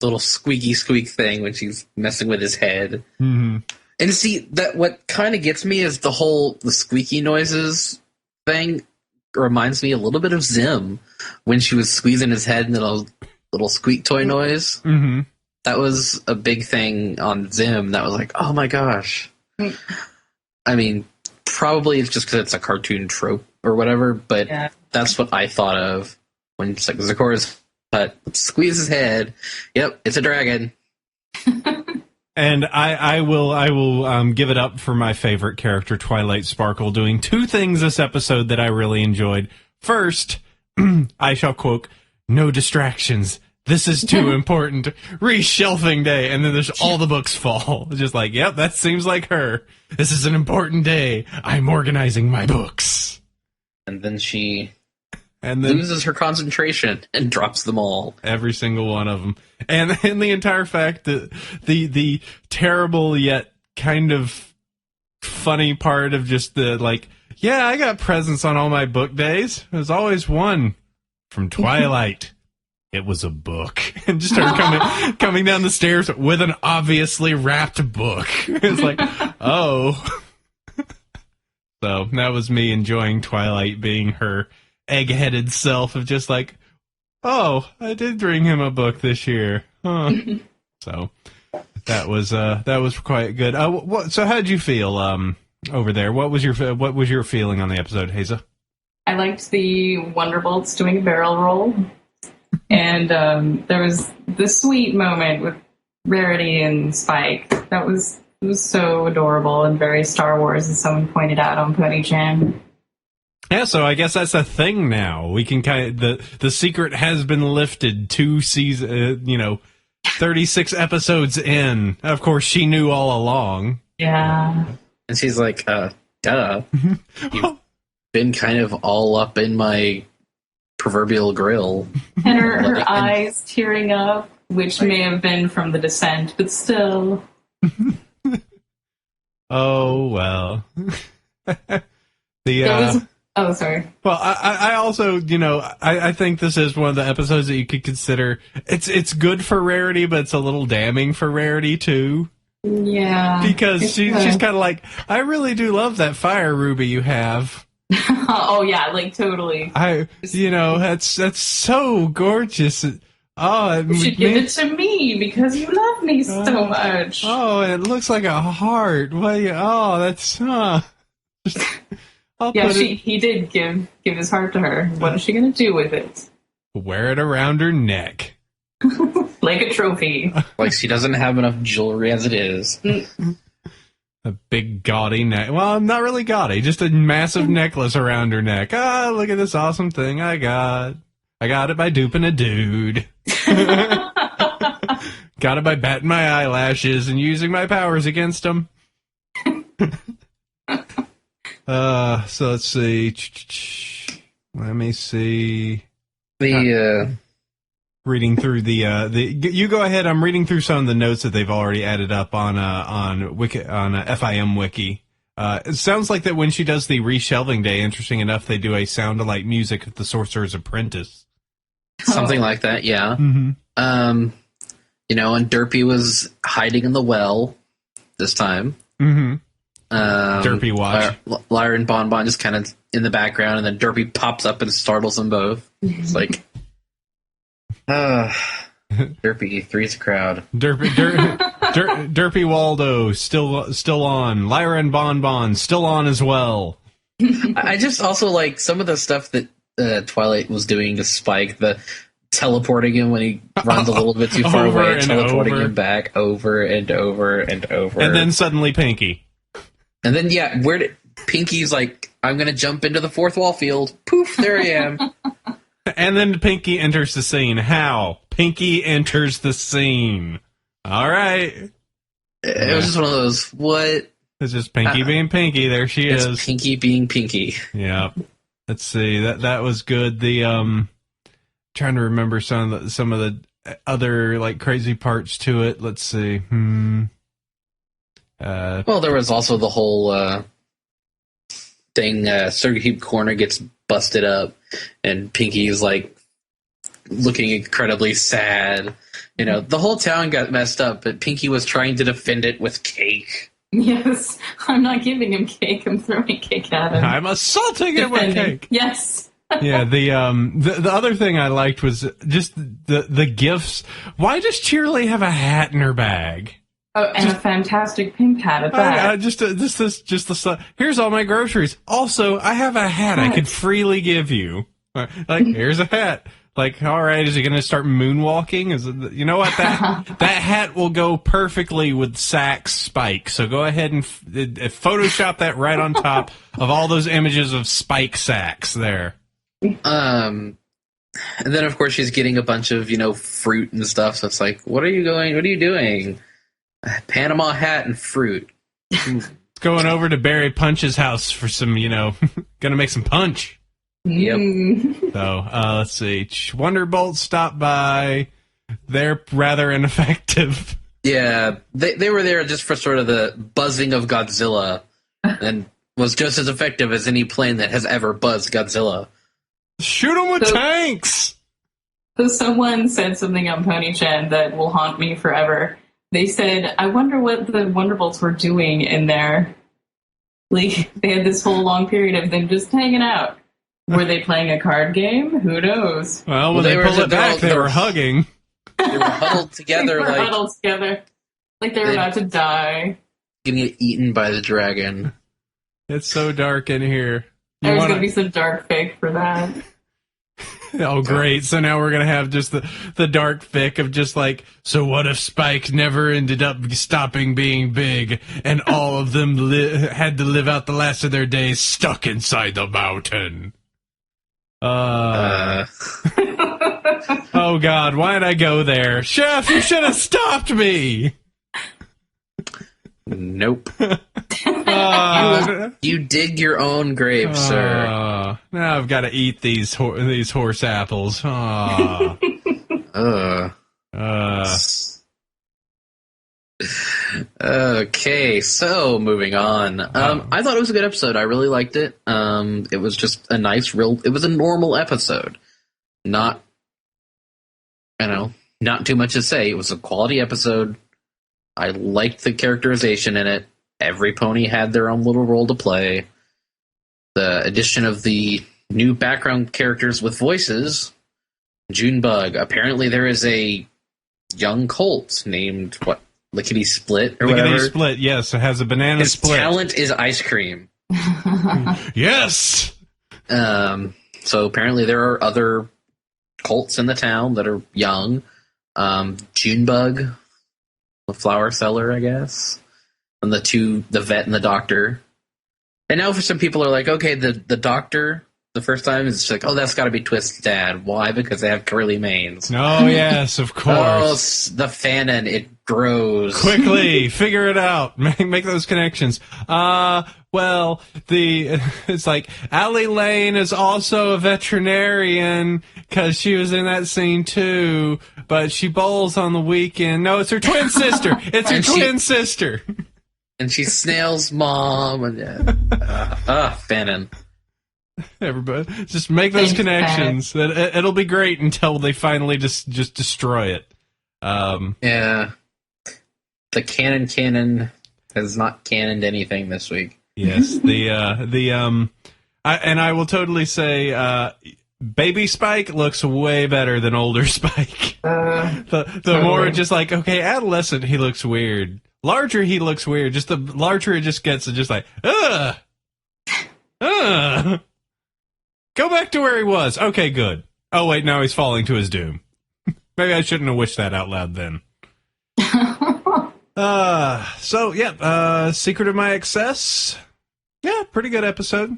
Little squeaky squeak thing when she's messing with his head. Mm-hmm. And see, that what kind of gets me is the squeaky noises thing reminds me a little bit of Zim when she was squeezing his head and the little squeak toy noise. Mm-hmm. That was a big thing on Zim. That was like, oh my gosh. I mean, probably it's just because it's a cartoon trope or whatever, but that's what I thought of when it's like Zecora's pet squeeze his head. Yep, it's a dragon. And I will give it up for my favorite character, Twilight Sparkle, doing two things this episode that I really enjoyed. First, I shall quote, "No distractions. This is too important. Reshelving day." And then there's all the books fall. Just like, yep, that seems like her. This is an important day. I'm organizing my books. And then she loses her concentration and drops them all. Every single one of them. And the entire fact that the terrible yet kind of funny part of just the, like, yeah, I got presents on all my book days. There's always one from Twilight. It was a book. And just starts coming down the stairs with an obviously wrapped book. It's like, oh. So that was me enjoying Twilight being her egg-headed self of just like, oh, I did bring him a book this year. Huh. So that was quite good. So how did you feel over there? What was your feeling on the episode, Haza? I liked the Wonderbolts doing a barrel roll. And there was the sweet moment with Rarity and Spike. It was so adorable and very Star Wars, as someone pointed out on Pony Chan. Yeah, so I guess that's a thing now. We can the secret has been lifted 2 seasons, 36 episodes in. Of course, she knew all along. Yeah. And she's like, duh. You've been kind of all up in my proverbial grill. And her eyes tearing up, which may have been from the descent, but still. Oh, well. Oh, sorry. Well, I also, I think this is one of the episodes that you could consider. It's good for Rarity, but it's a little damning for Rarity too. Yeah. Because she's kind of like, I really do love that fire ruby you have. Oh yeah, like totally. That's so gorgeous. Oh, You should give it to me because you love me so much. Oh, it looks like a heart. That's He did give his heart to her. What is she gonna do with it? Wear it around her neck. Like a trophy. Like she doesn't have enough jewelry as it is. A big gaudy neck. Well, not really gaudy, just a massive necklace around her neck. Look at this awesome thing I got. I got it by duping a dude. Got it by batting my eyelashes and using my powers against him. So let's see. Let me see. Reading through you go ahead. I'm reading through some of the notes that they've already added up on FIM Wiki. It sounds like that when she does the reshelving day, interesting enough, they do a sound alike music of the Sorcerer's Apprentice. Something like that, yeah. Mm-hmm. And Derpy was hiding in the well this time. Mm-hmm. Derpy watch. Lyra and Bonbon just kind of in the background, and then Derpy pops up and startles them both. It's like, Derpy three's a crowd. Derpy Waldo still on. Lyra and Bonbon still on as well. I just also like some of the stuff that Twilight was doing to Spike, the teleporting him when he runs a little bit too far away, and teleporting him back over and over and over. And then suddenly Pinky. And then, where did Pinky's like, I'm going to jump into the fourth wall field. Poof, there I am. And then Pinky enters the scene. How? Pinky enters the scene. All right. It was just one of those, what? It's just Pinky being Pinky. There she is. Pinky being Pinky. Yeah. Let's see. That was good. The trying to remember some of the other like crazy parts to it. Let's see. Well, there was also the whole thing. Circuit Heap Corner gets busted up, and Pinky's like looking incredibly sad. The whole town got messed up, but Pinky was trying to defend it with cake. Yes, I'm not giving him cake. I'm throwing cake at him. I'm assaulting him with cake. Yes. Yeah, the other thing I liked was just the gifts. Why does Cheerly have a hat in her bag? Oh, and a fantastic pink hat at that. Here's all my groceries. Also, I have a hat I could freely give you. Like, here's a hat. Like, all right, is he going to start moonwalking? You know what? That hat will go perfectly with Sack's Spike. So go ahead and Photoshop that right on top of all those images of Spike Sacks there. And then, of course, she's getting a bunch of, fruit and stuff. So it's like, what are you doing? Panama hat and fruit. Going over to Barry Punch's house for some, gonna make some punch. Yep. So, let's see. Wonderbolt stopped by. They're rather ineffective. Yeah, they were there just for sort of the buzzing of Godzilla, and was just as effective as any plane that has ever buzzed Godzilla. Shoot them with tanks! So someone said something on Pony-chan that will haunt me forever. They said, I wonder what the Wonderbolts were doing in there. Like, they had this whole long period of them just hanging out. Were they playing a card game? Who knows? Well, when they pulled it back, they were hugging. They were huddled together. Like they were about to die. Getting eaten by the dragon. It's so dark in here. There's going to be some dark fic for that. Oh, great. So now we're going to have just the dark fic of just like, so what if Spike never ended up stopping being big and all of them had to live out the last of their days stuck inside the mountain? Oh, God, why did I go there? Chef, you should have stopped me! Nope. You dig your own grave, sir. Now I've got to eat these horse apples. Okay, so moving on. I thought it was a good episode. I really liked it. It was just a nice, it was a normal episode. Not too much to say. It was a quality episode. I liked the characterization in it. Every pony had their own little role to play. The addition of the new background characters with voices. Junebug. Apparently there is a young colt named, Lickety Split or whatever? Lickety Split, yes. It has a banana His split. talent is ice cream. Yes! So apparently there are other colts in the town that are young. Junebug, the flower seller, I guess. And the vet and the doctor. And now for some people are like, okay, the doctor, the first time, is just like, oh, that's got to be Twist's dad. Why? Because they have curly manes. Oh, yes, of course. Oh, the fanon, it grows. Quickly, figure it out. Make those connections. Well, it's like, Allie Lane is also a veterinarian because she was in that scene too, but she bowls on the weekend. No, it's her twin sister. It's her twin sister. And she's Snail's mom. And fanon. Everybody, just make those connections. It'll be great until they finally just destroy it. Yeah. The canon has not canoned anything this week. Yes, I will totally say, baby Spike looks way better than older Spike. The more just like, okay, adolescent, he looks weird. Larger, he looks weird. Just the larger it just gets, it's just like, go back to where he was. Okay, good. Oh wait, now he's falling to his doom. Maybe I shouldn't have wished that out loud then. Secret of My Excess. Yeah, pretty good episode.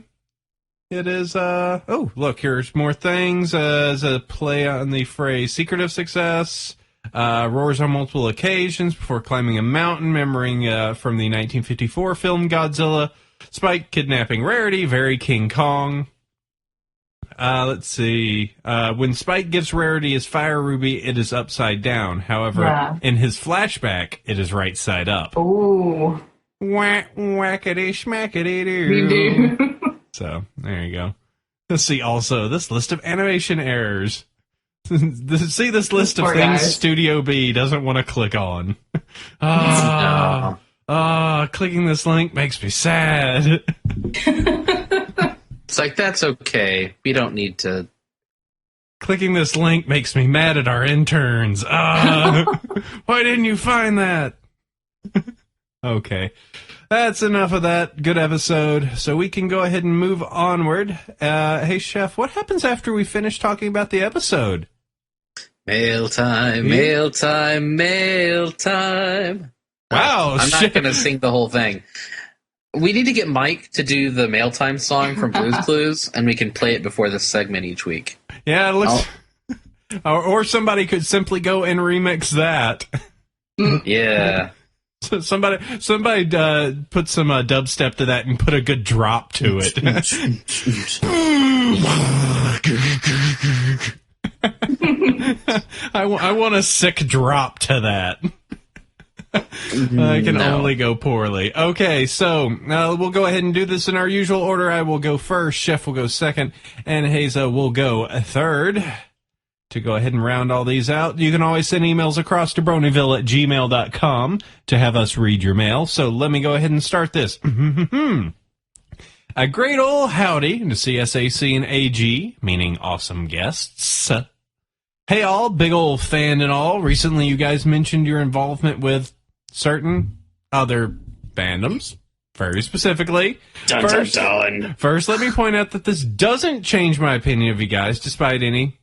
It is, oh, look, here's more things as a play on the phrase Secret of Success. Roars on multiple occasions before climbing a mountain, remembering from the 1954 film Godzilla. Spike kidnapping Rarity, very King Kong. Let's see. When Spike gives Rarity his fire ruby, it is upside down. However, in his flashback, it is right side up. Ooh. Whackity schmackity doo. So, there you go. Let's see also this list of animation errors. See this list of things Studio B doesn't want to click on. Clicking this link makes me sad. It's like, that's okay. We don't need to. Clicking this link makes me mad at our interns. Why didn't you find that? Okay. That's enough of that. Good episode. So we can go ahead and move onward. Hey, Chef, what happens after we finish talking about the episode? Mail time, mail time, mail time. Wow. I'm not going to sing the whole thing. We need to get Mike to do the mail time song from Blue's Clues, and we can play it before this segment each week. Yeah, it looks... Or somebody could simply go and remix that. Yeah. So somebody put some dubstep to that and put a good drop to it. I want a sick drop to that. I can only go poorly. Okay, so we'll go ahead and do this in our usual order. I will go first, Chef will go second, and Haza will go third. To go ahead and round all these out, you can always send emails across to bronyville@gmail.com to have us read your mail. So let me go ahead and start this. A great ol' howdy to CSAC and AG, meaning awesome guests. Hey all, big ol' fan and all. Recently you guys mentioned your involvement with certain other fandoms. Very specifically. First, let me point out that this doesn't change my opinion of you guys, despite any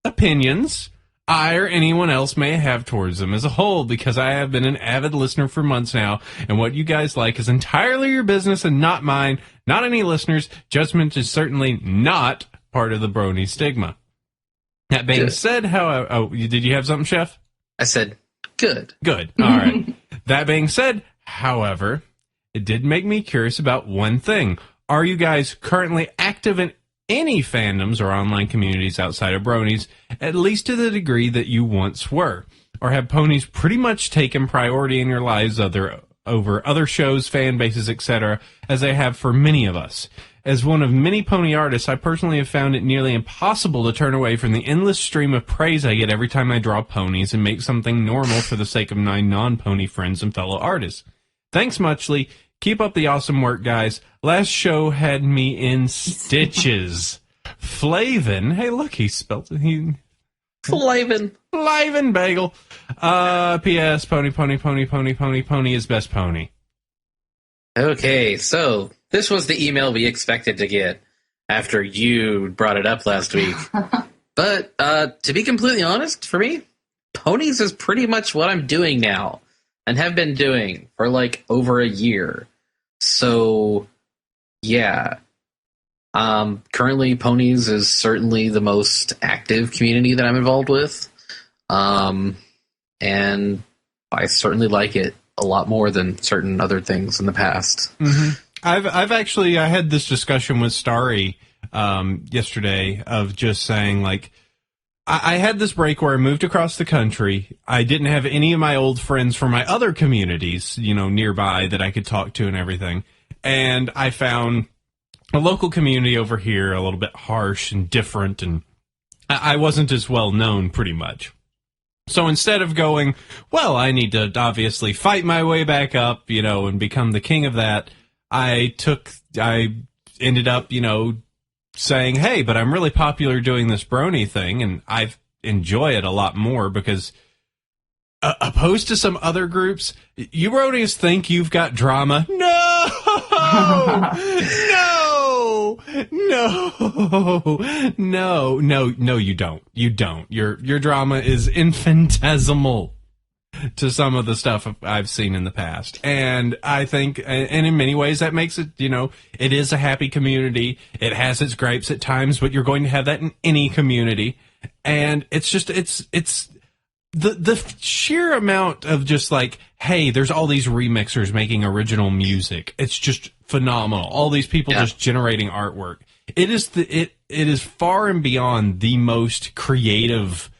opinions I or anyone else may have towards them as a whole, because I have been an avid listener for months now, and what you guys like is entirely your business and not mine, not any listeners. Judgment is certainly not part of the Brony stigma. That being said, however... did you have something, Chef? I said, good. Good. All right. That being said, however, it did make me curious about one thing. Are you guys currently active in any fandoms or online communities outside of Bronies, at least to the degree that you once were? Or have ponies pretty much taken priority in your lives over other shows, fan bases, etc., as they have for many of us? As one of many pony artists, I personally have found it nearly impossible to turn away from the endless stream of praise I get every time I draw ponies and make something normal for the sake of my non-pony friends and fellow artists. Thanks muchly. Keep up the awesome work, guys. Last show had me in stitches. Flavin. Hey, look, he spelled it. Flavin Bagel. P.S. Pony is best pony. Okay, so this was the email we expected to get after you brought it up last week. But to be completely honest, for me, ponies is pretty much what I'm doing now and have been doing for like over a year. So, yeah. Currently, ponies is certainly the most active community that I'm involved with. And I certainly like it a lot more than certain other things in the past. Mm-hmm. I've actually, I had this discussion with Starry yesterday of just saying, like, I had this break where I moved across the country. I didn't have any of my old friends from my other communities, nearby that I could talk to and everything. And I found a local community over here a little bit harsh and different, and I wasn't as well known pretty much. So instead of going, well, I need to obviously fight my way back up, and become the king of that, I ended up, saying, hey, but I'm really popular doing this Brony thing, and I enjoy it a lot more because opposed to some other groups, you Bronies think you've got drama. No! No, you don't. You don't. Your drama is infinitesimal to some of the stuff I've seen in the past. And I think, and in many ways, that makes it, it is a happy community. It has its gripes at times, but you're going to have that in any community. And it's just, it's the sheer amount of just like, hey, there's all these remixers making original music. It's just phenomenal. All these people just generating artwork. It is far and beyond the most creative,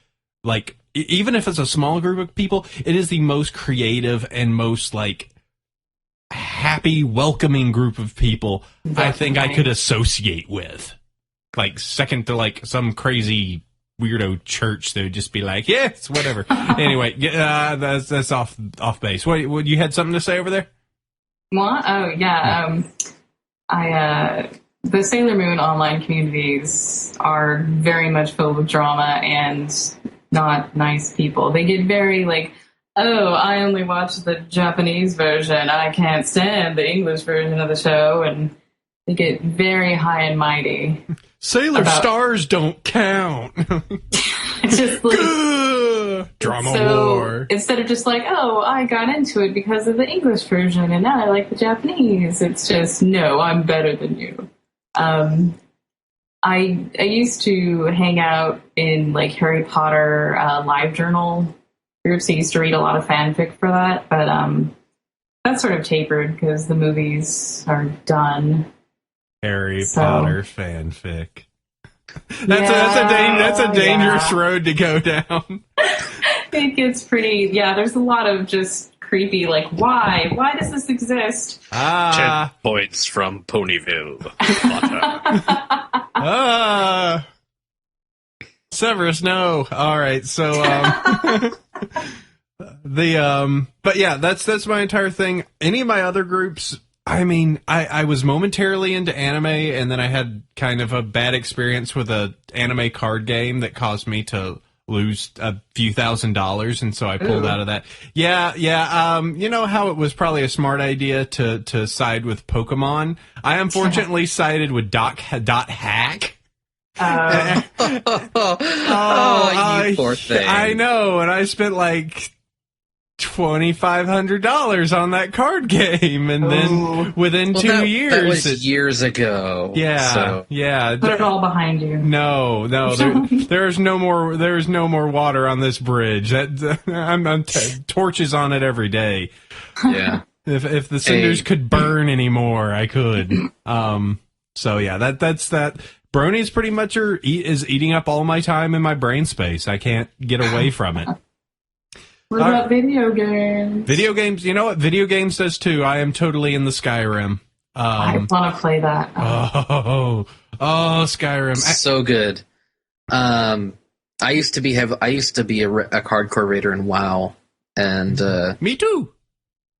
like, even if it's a small group of people, it is the most creative and most, like, happy, welcoming group of people I think I could associate with. Like, second to, like, some crazy weirdo church that would just be like, yes, whatever. Anyway, that's off base. What, you had something to say over there? What? Oh, yeah. The Sailor Moon online communities are very much filled with drama and not nice people. They get very like, oh, I only watch the Japanese version. I can't stand the English version of the show. And they get very high and mighty. Sailor stars don't count. It's just like drama war. Instead of just like, oh, I got into it because of the English version and now I like the Japanese. It's just, no, I'm better than you. I used to hang out in like Harry Potter live journal groups. I used to read a lot of fanfic for that, but that's sort of tapered because the movies are done. Harry Potter fanfic. That's a dangerous road to go down. It gets pretty. Yeah, there's a lot of just creepy. Like, why? Why does this exist? 10 points from Ponyville. Severus, no. All right, so but yeah, that's my entire thing. Any of my other groups, I mean, I was momentarily into anime, and then I had kind of a bad experience with a anime card game that caused me to lose a few $1,000s, and so I pulled out of that. Yeah. You know how it was probably a smart idea to side with Pokemon? I unfortunately sided with Dot Hack. You poor thing. I know, and I spent like $2,500 on that card game, and then within 2 years, that was years ago. Yeah. Put it all behind you. No, there's no more water on this bridge. I'm torches on it every day. Yeah. If the cinders could burn anymore, I could. So yeah, that's that. Brony's pretty much is eating up all my time in my brain space. I can't get away from it. What about video games? Video games, you know what? Video games does too. I am totally in the Skyrim. I want to play that. Skyrim. So good. I used to be a hardcore raider in WoW, and Me too.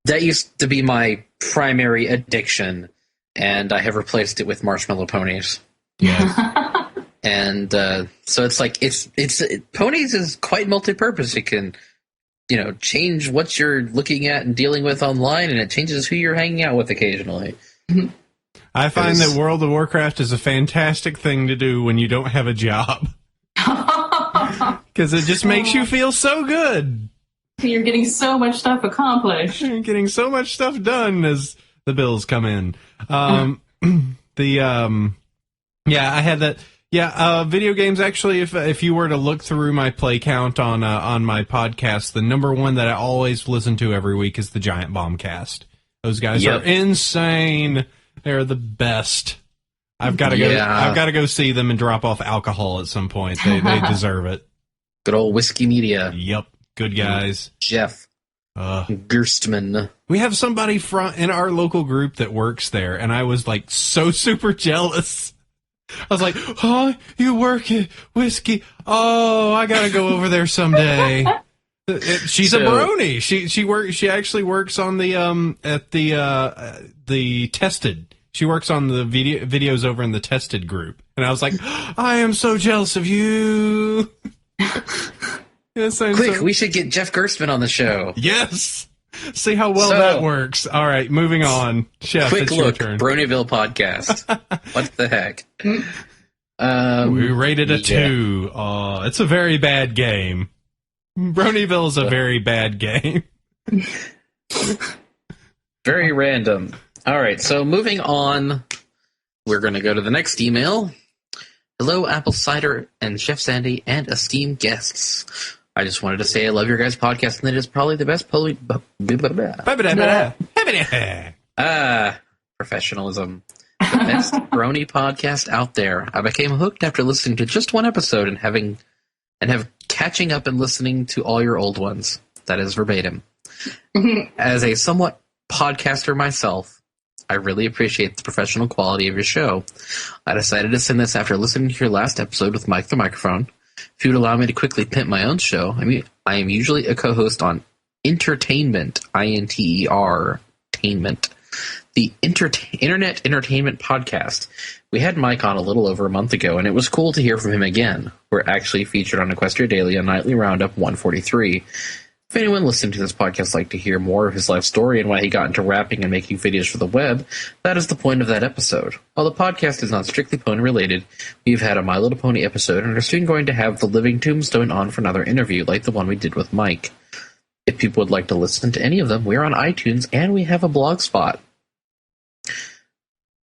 that used to be my primary addiction, and I have replaced it with marshmallow ponies. Yes. And so it's like ponies is quite multi-purpose. It can, change what you're looking at and dealing with online, and it changes who you're hanging out with occasionally. I find that World of Warcraft is a fantastic thing to do when you don't have a job. Because it just makes you feel so good. You're getting so much stuff accomplished. You're getting so much stuff done as the bills come in. I had that. Yeah, video games. Actually, if you were to look through my play count on my podcast, the number one that I always listen to every week is the Giant Bomb Cast. Those guys are insane. They're the best. I've got to go. I've got to go see them and drop off alcohol at some point. They deserve it. Good old Whiskey Media. Yep, good guys. Jeff Gerstmann. We have somebody in our local group that works there, and I was like so super jealous. I was like, "Oh, you work at Whiskey? Oh, I gotta go over there someday." She's a brony. She actually works on the at the Tested. She works on the videos over in the Tested group, and I was like, "I am so jealous of you." Yes, Quick, we should get Jeff Gerstmann on the show. Yes. See how well that works. All right, moving on. Chef, quick it's look, your turn. Bronyville podcast. What the heck? We rated a 2. It's a very bad game. Bronyville is a very bad game. Very random. All right, so moving on, we're going to go to the next email. Hello, Apple Cider and Chef Sandy and esteemed guests. I just wanted to say I love your guys' podcast, and it is probably the best professionalism. The best Brony podcast out there. I became hooked after listening to just one episode and have catching up and listening to all your old ones. That is verbatim. As a somewhat podcaster myself, I really appreciate the professional quality of your show. I decided to send this after listening to your last episode with Mike the Microphone. If you would allow me to quickly pimp my own show, I am usually a co-host on Entertainment, I-N-T-E-R-tainment, the Internet Entertainment Podcast. We had Mike on a little over a month ago, and it was cool to hear from him again. We're actually featured on Equestria Daily on Nightly Roundup 143. If anyone listening to this podcast would like to hear more of his life story and why he got into rapping and making videos for the web, that is the point of that episode. While the podcast is not strictly pony-related, we've had a My Little Pony episode and are soon going to have The Living Tombstone on for another interview like the one we did with Mike. If people would like to listen to any of them, we're on iTunes and we have a blog spot.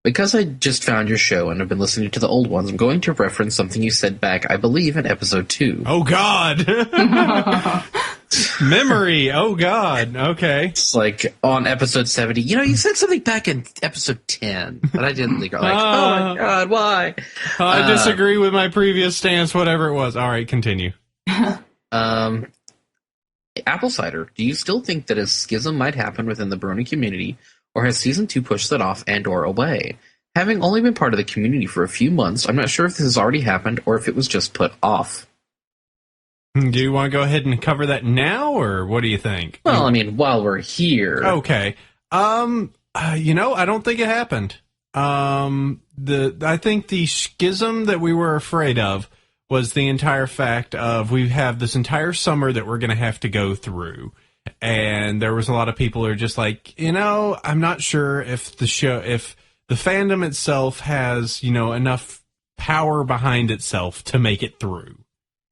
Because I just found your show and have been listening to the old ones, I'm going to reference something you said back, I believe, in episode 2. Oh, God! Memory! Oh, God. Okay. It's like on episode 70. You said something back in episode 10, but I didn't think, oh my God, why? I disagree with my previous stance, whatever it was. All right, continue. Apple Cider, do you still think that a schism might happen within the Brony community, or has Season 2 pushed that off and or away? Having only been part of the community for a few months, I'm not sure if this has already happened or if it was just put off. Do you want to go ahead and cover that now, or what do you think? Well, while we're here. Okay. I don't think it happened. I think the schism that we were afraid of was the entire fact of we have this entire summer that we're going to have to go through. And there was a lot of people who are just like, I'm not sure if the fandom itself has, enough power behind itself to make it through.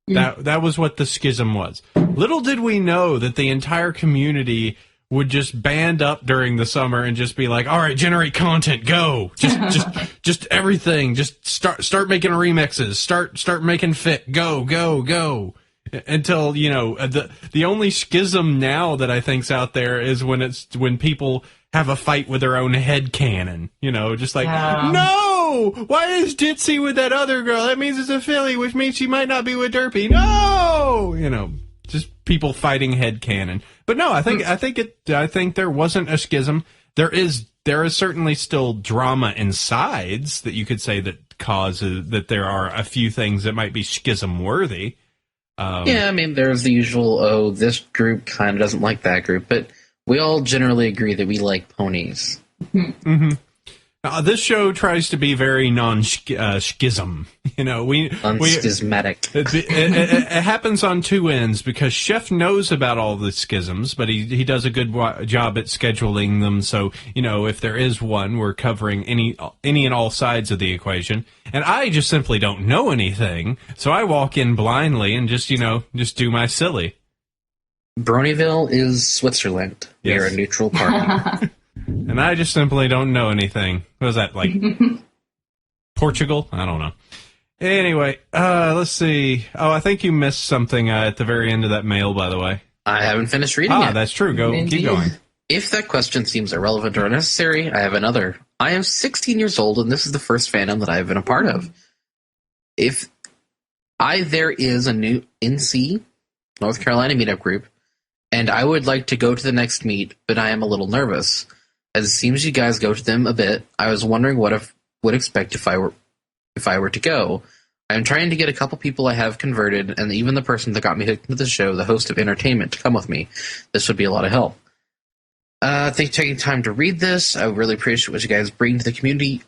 That was what the schism was. Little did we know that the entire community would just band up during the summer and just be like, all right, generate content, go. Just everything. Just start making remixes. Start making fit. Go. Until, the only schism now that I think's out there is when people have a fight with their own headcanon. Just like, no! Why is Ditzy with that other girl? That means it's a filly, which means she might not be with Derpy. No! Just people fighting headcanon. But no, I think there wasn't a schism. There is there is certainly still drama and sides that you could say that causes that there are a few things that might be schism worthy. Yeah, I mean, there's the usual, oh, this group kind of doesn't like that group, but we all generally agree that we like ponies. Mm-hmm. This show tries to be very non-schism. Unschismatic. It happens on two ends because Chef knows about all the schisms, but he does a good job at scheduling them. So, if there is one, we're covering any and all sides of the equation. And I just simply don't know anything, so I walk in blindly and just do my silly. Bronyville is Switzerland. We are a neutral party. And I just simply don't know anything. What was that, like Portugal? I don't know. Anyway, let's see. Oh, I think you missed something at the very end of that mail, by the way. I haven't finished reading it. That's true. Keep going. If that question seems irrelevant or unnecessary, I have another. I am 16 years old, and this is the first fandom that I have been a part of. There is a new NC, North Carolina meetup group, and I would like to go to the next meet, but I am a little nervous. As it seems you guys go to them a bit, I was wondering what I would expect if I were to go. I'm trying to get a couple people I have converted, and even the person that got me hooked into the show, the host of Entertainment, to come with me. This would be a lot of help. Thanks for taking time to read this. I really appreciate what you guys bring to the community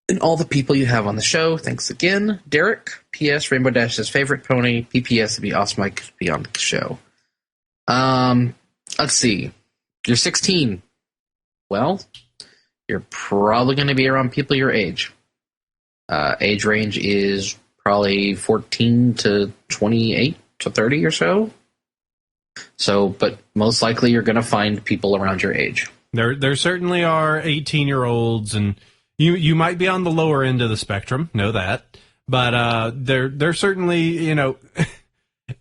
and all the people you have on the show. Thanks again. Derek, P.S. Rainbow Dash's favorite pony. P.P.S. It'd be awesome I could be on the show. Let's see. You're 16. Well, you're probably going to be around people your age. Age range is probably 14 to 28 to 30 or so. But most likely you're going to find people around your age. There certainly are 18-year-olds, and you might be on the lower end of the spectrum, know that. But they're certainly,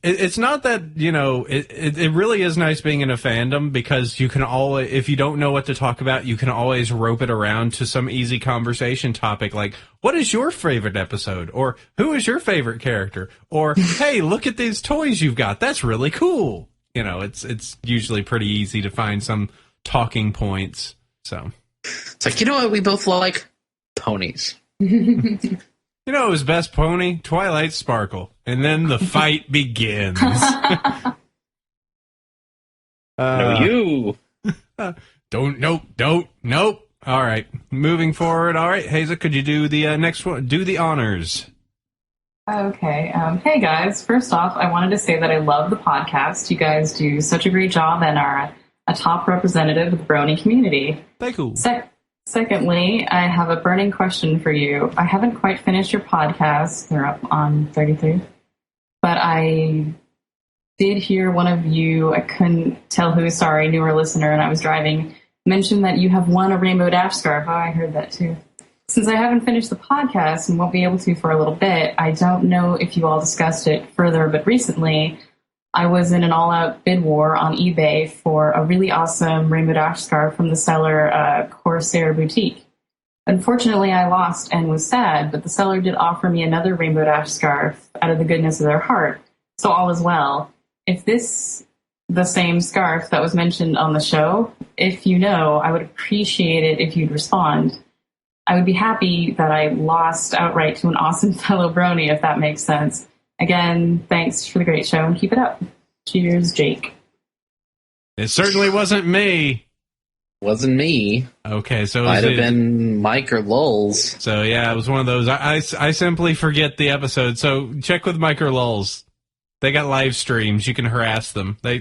it's not that, it really is nice being in a fandom because you can always, if you don't know what to talk about, you can always rope it around to some easy conversation topic like, what is your favorite episode? Or who is your favorite character? Or, hey, look at these toys you've got. That's really cool. It's usually pretty easy to find some talking points. So it's like, what we both like? Ponies. His best pony? Twilight Sparkle. And then the fight begins. No, you. Nope. All right. Moving forward. All right, Hazel, could you do the next one? Do the honors. Okay. Hey, guys. First off, I wanted to say that I love the podcast. You guys do such a great job and are a top representative of the Brony community. Thank you. Secondly, I have a burning question for you. I haven't quite finished your podcast. They're up on 33. But I did hear one of you, I couldn't tell who, sorry, newer listener, and I was driving, mention that you have won a Rainbow Dash scarf. Oh, I heard that too. Since I haven't finished the podcast and won't be able to for a little bit, I don't know if you all discussed it further, but recently I was in an all-out bid war on eBay for a really awesome Rainbow Dash scarf from the seller Corsair Boutique. Unfortunately, I lost and was sad, but the seller did offer me another Rainbow Dash scarf out of the goodness of their heart, so all is well. If this the same scarf that was mentioned on the show, if you know, I would appreciate it if you'd respond. I would be happy that I lost outright to an awesome fellow Brony, if that makes sense. Again, thanks for the great show and keep it up. Cheers, Jake. It certainly wasn't me. Wasn't me. Okay, so might have been Mike or Lulz. So yeah, it was one of those. I simply forget the episode. So check with Mike or Lulz. They got live streams. You can harass them. They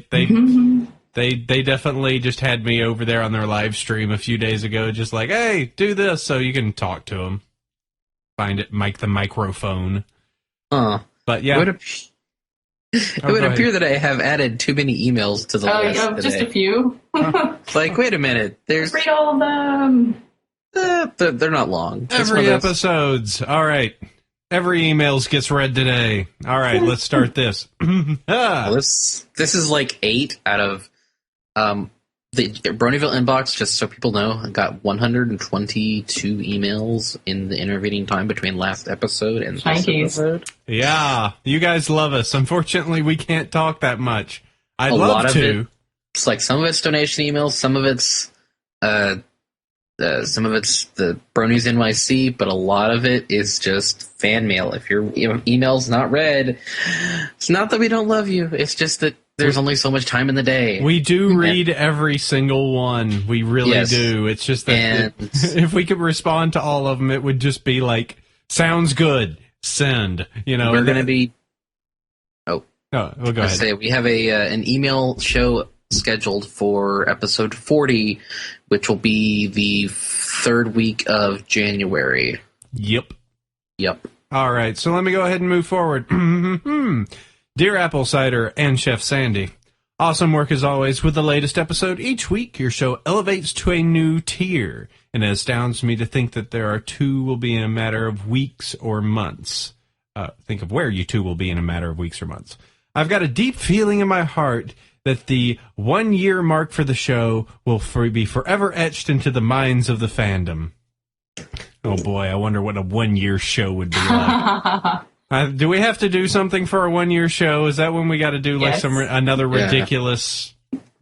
definitely just had me over there on their live stream a few days ago, just like, hey, do this, so you can talk to them. Find it, Mike the microphone. But yeah. It would appear that I have added too many emails to the list today. Just a few. Like, wait a minute. Read all of them. They're not long. Every episode's. All right. Every emails gets read today. All right, let's start this. This is like 8 out of the Bronyville inbox, just so people know. I got 122 emails in the intervening time between last episode and this episode. Yeah, you guys love us. Unfortunately, we can't talk that much. I'd love to. It's like some of it's donation emails, some of it's Some of it's the Brony's NYC, but a lot of it is just fan mail. If your email's not read, it's not that we don't love you. It's just that there's only so much time in the day. We do read every single one. We really do. It's just that if we could respond to all of them, it would just be like, sounds good, send. You know, we're going to be... Oh, well, go ahead. Say, we have an email show scheduled for episode 40, which will be the third week of January. Yep. All right, so let me go ahead and move forward. Dear Apple Cider and Chef Sandy, awesome work as always with the latest episode. Each week, your show elevates to a new tier, and it astounds me to think that there are two will be in a matter of weeks or months. Think of where you two will be in a matter of weeks or months. I've got a deep feeling in my heart that the 1 year mark for the show will be forever etched into the minds of the fandom. Oh boy, I wonder what a 1 year show would be like. Do we have to do something for a 1 year show? Is that when we got to do like another ridiculous...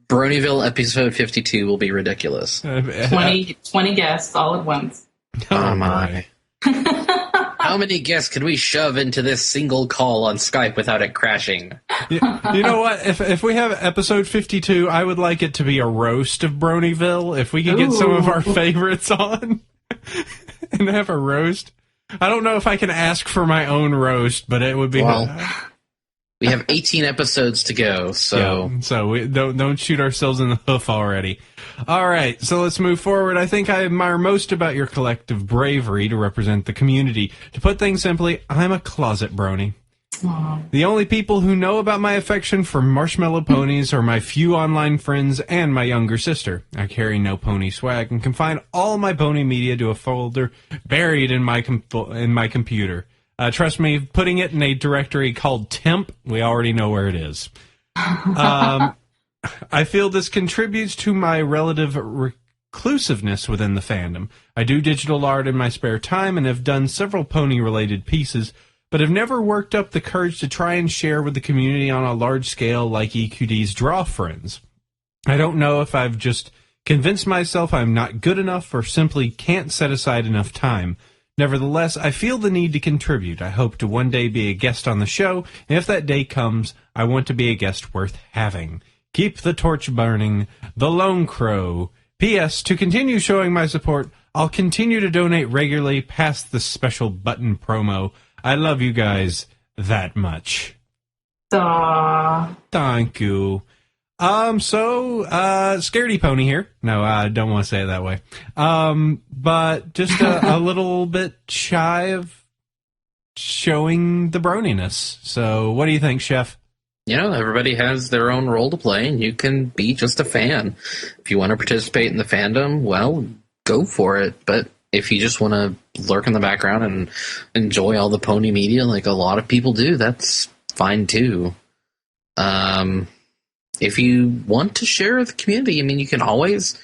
Bronyville episode 52 will be ridiculous. 20 guests all at once. Oh my. How many guests can we shove into this single call on Skype without it crashing? You know what? If we have episode 52, I would like it to be a roast of Bronyville. If we could get some of our favorites on and have a roast. I don't know if I can ask for my own roast, but it would be... Well, we have 18 episodes to go, so... Yeah, so we don't shoot ourselves in the hoof already. All right, so let's move forward. I think I admire most about your collective bravery to represent the community. To put things simply, I'm a closet brony. Aww. The only people who know about my affection for marshmallow ponies are my few online friends and my younger sister. I carry no pony swag and confine all my pony media to a folder buried in my computer. Trust me, putting it in a directory called temp, we already know where it is. I feel this contributes to my relative reclusiveness within the fandom. I do digital art in my spare time and have done several pony-related pieces, but have never worked up the courage to try and share with the community on a large scale like EQD's Draw Friends. I don't know if I've just convinced myself I'm not good enough or simply can't set aside enough time. Nevertheless, I feel the need to contribute. I hope to one day be a guest on the show, and if that day comes, I want to be a guest worth having. Keep the torch burning. The Lone Crow. P.S. To continue showing my support, I'll continue to donate regularly past the special button promo. I love you guys that much. Aww. Thank you. Scaredy Pony here. No, I don't want to say it that way. But just a little bit shy of showing the broniness. So what do you think, Chef? You know, everybody has their own role to play, and you can be just a fan. If you want to participate in the fandom, well, go for it. But if you just want to lurk in the background and enjoy all the pony media like a lot of people do, that's fine too. If you want to share with the community, I mean, you can always...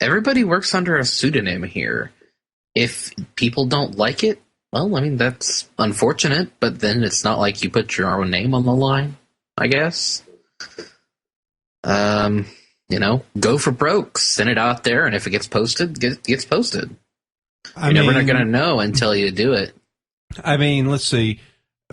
Everybody works under a pseudonym here. If people don't like it, well, I mean, that's unfortunate, but then it's not like you put your own name on the line, I guess. You know, go for broke. Send it out there, and if it gets posted, it gets posted. You're never going to know until you do it. I mean, let's see.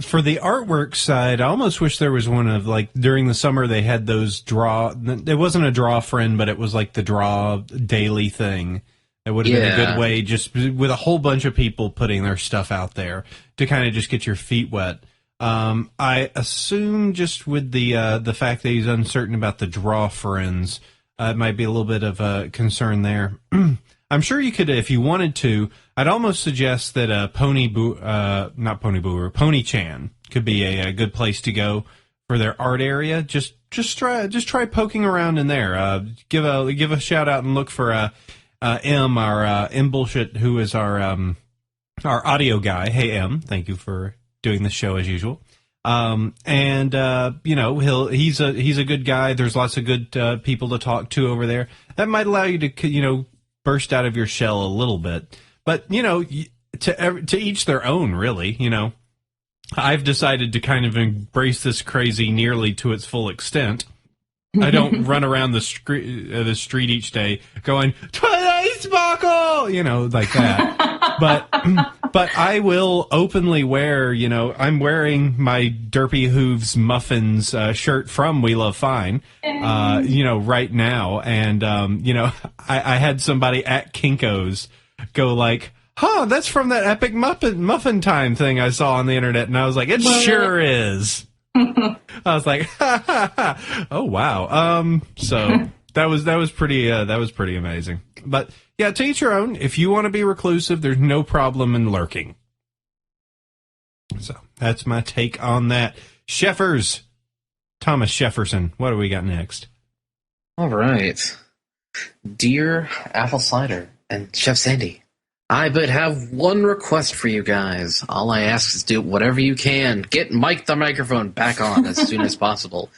For the artwork side, I almost wish there was one of, like, during the summer they had those draw... It wasn't a draw friend, but it was like the draw daily thing. It would have been a good way, just with a whole bunch of people putting their stuff out there to kind of just get your feet wet. I assume just with the fact that he's uncertain about the draw friends, it might be a little bit of a concern there. I'm sure you could, if you wanted to. I'd almost suggest that Pony Chan could be a good place to go for their art area. Just try poking around in there. Give a shout out and look for M Bullshit, who is our audio guy. Hey M, thank you for doing the show as usual. You know, he's a good guy. There's lots of good people to talk to over there. That might allow you to, you know, burst out of your shell a little bit. But, you know, to each their own, really, you know. I've decided to kind of embrace this crazy nearly to its full extent. I don't run around the street each day going, Twilight Sparkle! oh, like that. But I will openly wear, I'm wearing my Derpy Hooves Muffins shirt from We Love Fine, right now. And, I had somebody at Kinko's go like, huh, that's from that Epic Muffin Time thing I saw on the internet. And I was like, it sure is. I was like, ha, ha, ha. Oh, wow. So that was pretty amazing. But yeah, to each your own. If you want to be reclusive, there's no problem in lurking. So that's my take on that. Sheffers, Thomas Shefferson, what do we got next? All right. Dear Apple Cider and Chef Sandy, I but have one request for you guys. All I ask is do whatever you can. Get Mike the microphone back on as soon as possible.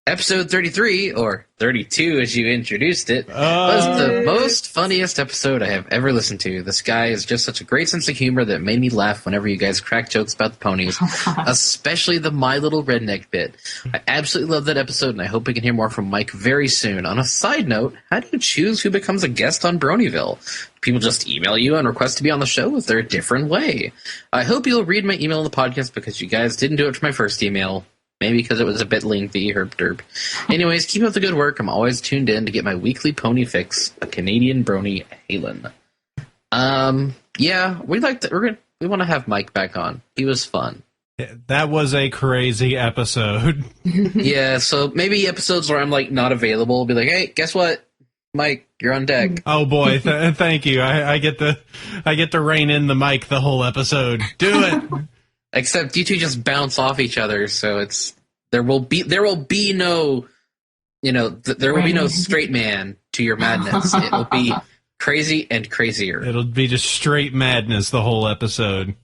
Episode 33, or 32 as you introduced it, was the most funniest episode I have ever listened to. This guy is just such a great sense of humor that made me laugh whenever you guys crack jokes about the ponies, especially the My Little Redneck bit. I absolutely love that episode, and I hope we can hear more from Mike very soon. On a side note, how do you choose who becomes a guest on Bronyville? People just email you and request to be on the show? Is there a different way? I hope you'll read my email in the podcast because you guys didn't do it for my first email. Maybe because it was a bit lengthy, herp derp. Anyways, keep up the good work. I'm always tuned in to get my weekly pony fix, a Canadian Brony Halen. Yeah, we want to have Mike back on. He was fun. Yeah, that was a crazy episode. Yeah, so maybe episodes where I'm like not available, will be like, hey, guess what? Mike, you're on deck. Oh boy, thank you. I get to rein in the mic the whole episode. Do it. Except you two just bounce off each other, so there will be no, there will be no straight man to your madness. It will be crazy and crazier. It'll be just straight madness the whole episode.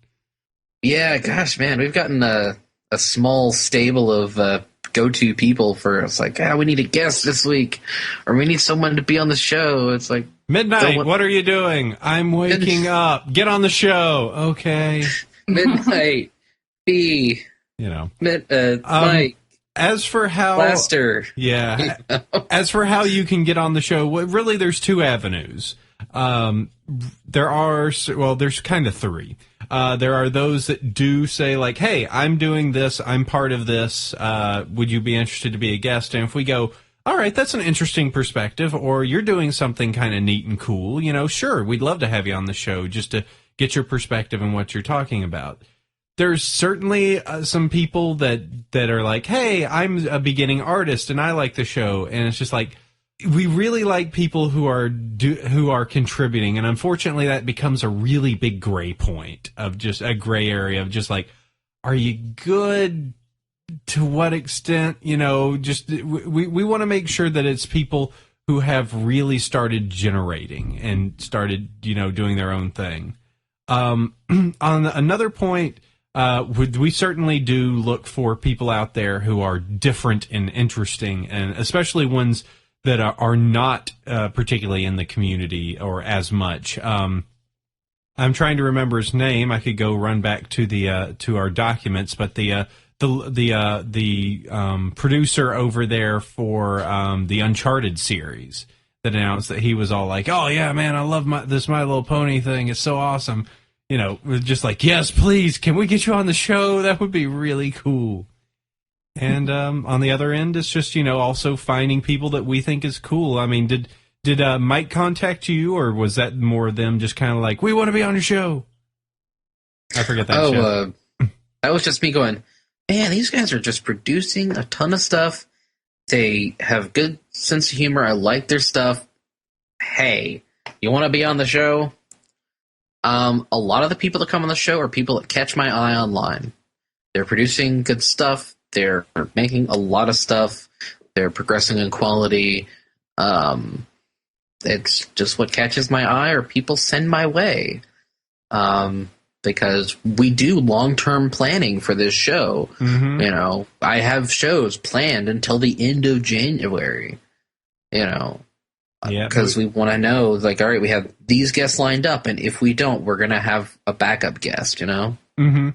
Yeah, gosh, man, we've gotten a small stable of go-to people for. It's like, we need a guest this week, or we need someone to be on the show. It's like midnight. What are you doing? I'm waking up. Get on the show, okay? Midnight. Mike. As for how Blaster. Yeah. As for how you can get on the show, really there's two avenues. There's kind of three. There are those that do say like, hey, I'm doing this, I'm part of this, would you be interested to be a guest? And if we go, all right, that's an interesting perspective, or you're doing something kind of neat and cool, sure, we'd love to have you on the show just to get your perspective on what you're talking about. There's certainly some people that are like, hey, I'm a beginning artist and I like the show. And it's just like, we really like people who are contributing. And unfortunately, that becomes a really big gray point of just a gray area of just like, are you good? To what extent? Just we want to make sure that it's people who have really started generating and started, doing their own thing. On another point, we certainly do look for people out there who are different and interesting, and especially ones that are not particularly in the community or as much. I'm trying to remember his name. I could go run back to to our documents, but the producer over there for the Uncharted series that announced that he was all like, "Oh yeah, man, I love this My Little Pony thing. It's so awesome." Just like, yes, please, can we get you on the show? That would be really cool. And on the other end, it's just, also finding people that we think is cool. I mean, did Mike contact you, or was that more them just kind of like, we want to be on your show? I forget that show. That was just me going, man, these guys are just producing a ton of stuff. They have good sense of humor. I like their stuff. Hey, you want to be on the show? A lot of the people that come on the show are people that catch my eye online. They're producing good stuff. They're making a lot of stuff. They're progressing in quality. It's just what catches my eye or people send my way. Because we do long-term planning for this show. Mm-hmm. I have shows planned until the end of January. Because we want to know, like, all right, we have these guests lined up, and if we don't, we're going to have a backup guest, Mm-hmm.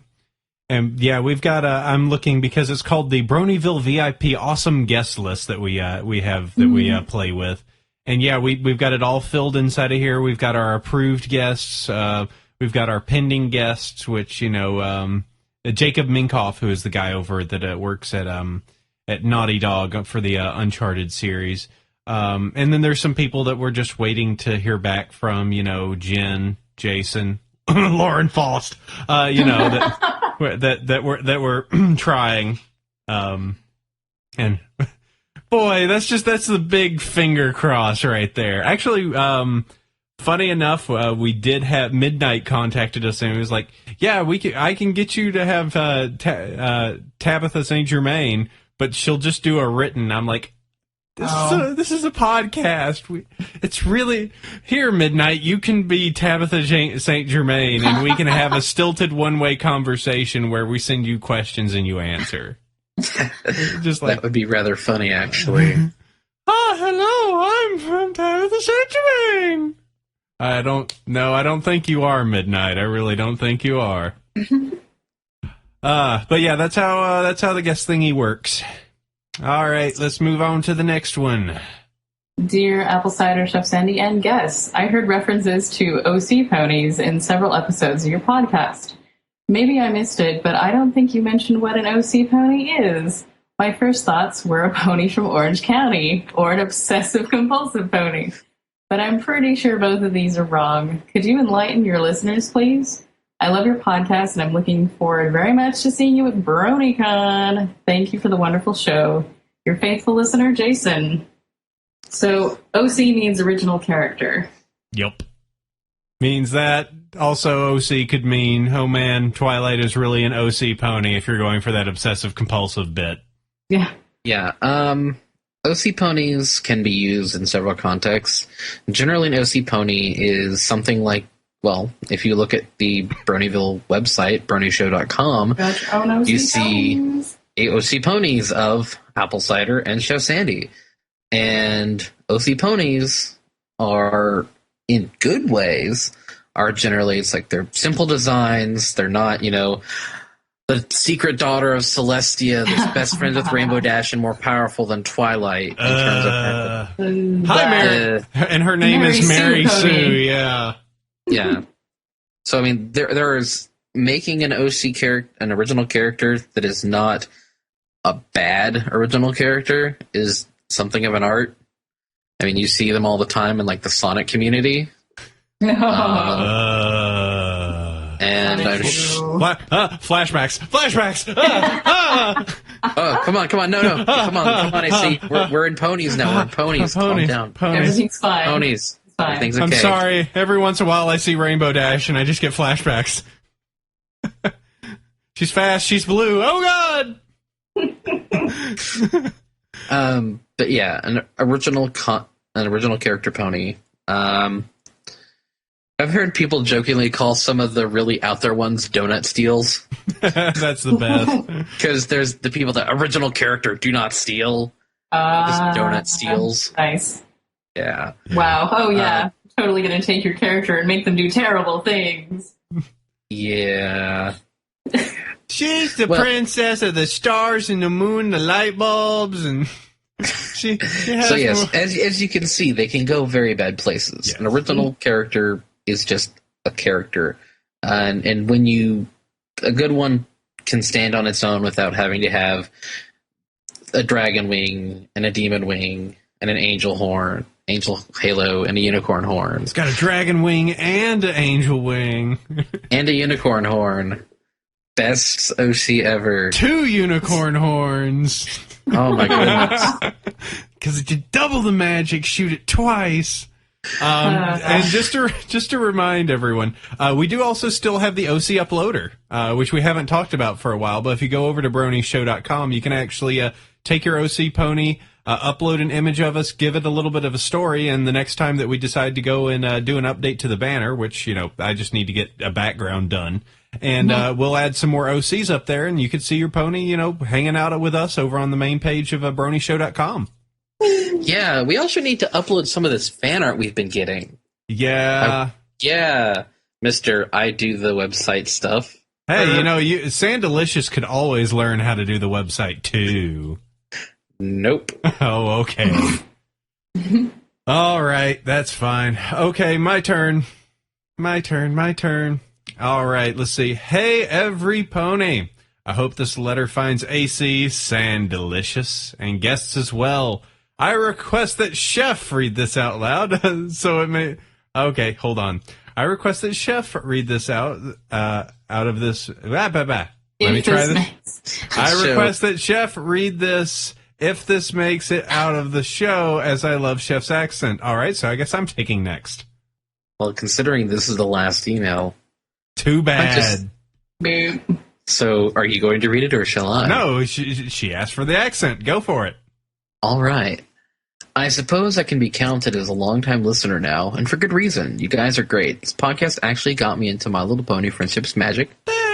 And, yeah, we've got, I'm looking, because it's called the Bronyville VIP Awesome Guest List that we have, that we play with. yeah, we've got it all filled inside of here. We've got our approved guests. We've got our pending guests, which, Jacob Minkoff, who is the guy over that works at Naughty Dog for the Uncharted series. And then there's some people that we're just waiting to hear back from, Jen, Jason, Lauren Faust, that we're trying. And boy, that's the big finger cross right there. Actually, funny enough, we did have Midnight contacted us and he was like, "Yeah, I can get you to have Tabitha St. Germain, but she'll just do a written." I'm like, this is a podcast. It's really here, Midnight. You can be Tabitha St. Germain, and we can have a stilted one-way conversation where we send you questions and you answer. Just like that would be rather funny, actually. Hello, I'm from Tabitha St. Germain. I don't think you are, Midnight. I really don't think you are. But yeah, that's how the guest thingy works. All right, let's move on to the next one. Dear Apple Cider, Chef Sandy, and guests, I heard references to OC ponies in several episodes of your podcast. Maybe I missed it, but I don't think you mentioned what an OC pony is. My first thoughts were a pony from Orange County, or an obsessive-compulsive pony. But I'm pretty sure both of these are wrong. Could you enlighten your listeners, please? I love your podcast, and I'm looking forward very much to seeing you at BronyCon. Thank you for the wonderful show. Your faithful listener, Jason. So, OC means original character. Yep. Means that also OC could mean, oh man, Twilight is really an OC pony if you're going for that obsessive-compulsive bit. Yeah. Yeah, OC ponies can be used in several contexts. Generally, an OC pony is something like, well, if you look at the Bronyville website, BronyShow.com, you see OC ponies of Apple Cider and Chef Sandy. And OC ponies are, in good ways, are generally, it's like they're simple designs. They're not, the secret daughter of Celestia that's best friends with Rainbow Dash and more powerful than Twilight in terms of her. Hi, Mary. And her name is Mary Sue, yeah. Yeah. So, I mean, there's making an OC character, an original character that is not a bad original character is something of an art. I mean, you see them all the time in, like, the Sonic community. And flashbacks. Oh, come on, no, come on. I see. We're in ponies now. We're in ponies. Calm down. Everything's fine. Ponies. Fine. Everything's okay. I'm sorry. Every once in a while, I see Rainbow Dash, and I just get flashbacks. She's fast. She's blue. Oh God. But yeah, an original character pony. I've heard people jokingly call some of the really out there ones donut steals. That's the best. Because there's the people that original character do not steal. Just donut steals. Nice. Yeah. Wow. Oh yeah. Totally gonna take your character and make them do terrible things. Yeah. She's the princess of the stars and the moon, the light bulbs, and she has so yes, as you can see, they can go very bad places. Yes. An original character is just a character, and when a good one can stand on its own without having to have a dragon wing and a demon wing and an angel halo and a unicorn horn. It's got a dragon wing and an angel wing and a unicorn horn. Best OC ever. 2 unicorn horns. Oh my goodness! Because you double the magic, shoot it twice. And just to remind everyone, we do also still have the OC uploader, which we haven't talked about for a while. But if you go over to BronyShow.com, you can actually take your OC pony, upload an image of us, give it a little bit of a story, and the next time that we decide to go and do an update to the banner, which I just need to get a background done. And we'll add some more OCs up there, and you can see your pony, hanging out with us over on the main page of BronyShow.com. Yeah, we also need to upload some of this fan art we've been getting. Yeah. Yeah, Mr. I do the website stuff. Hey, Sandalicious could always learn how to do the website, too. Nope. Oh, okay. All right, that's fine. Okay, my turn. My turn. All right, let's see. Hey, every pony. I hope this letter finds AC, Sand Delicious, and guests as well. I request that Chef read this out loud, so it may... Okay, hold on. I request that Chef read this out of this... Let me try this. I request that Chef read this if this makes it out of the show, as I love Chef's accent. All right, so I guess I'm taking next. Well, considering this is the last email... Too bad. So, are you going to read it, or shall I? No, she asked for the accent. Go for it. All right. I suppose I can be counted as a longtime listener now, and for good reason. You guys are great. This podcast actually got me into My Little Pony Friendship's magic.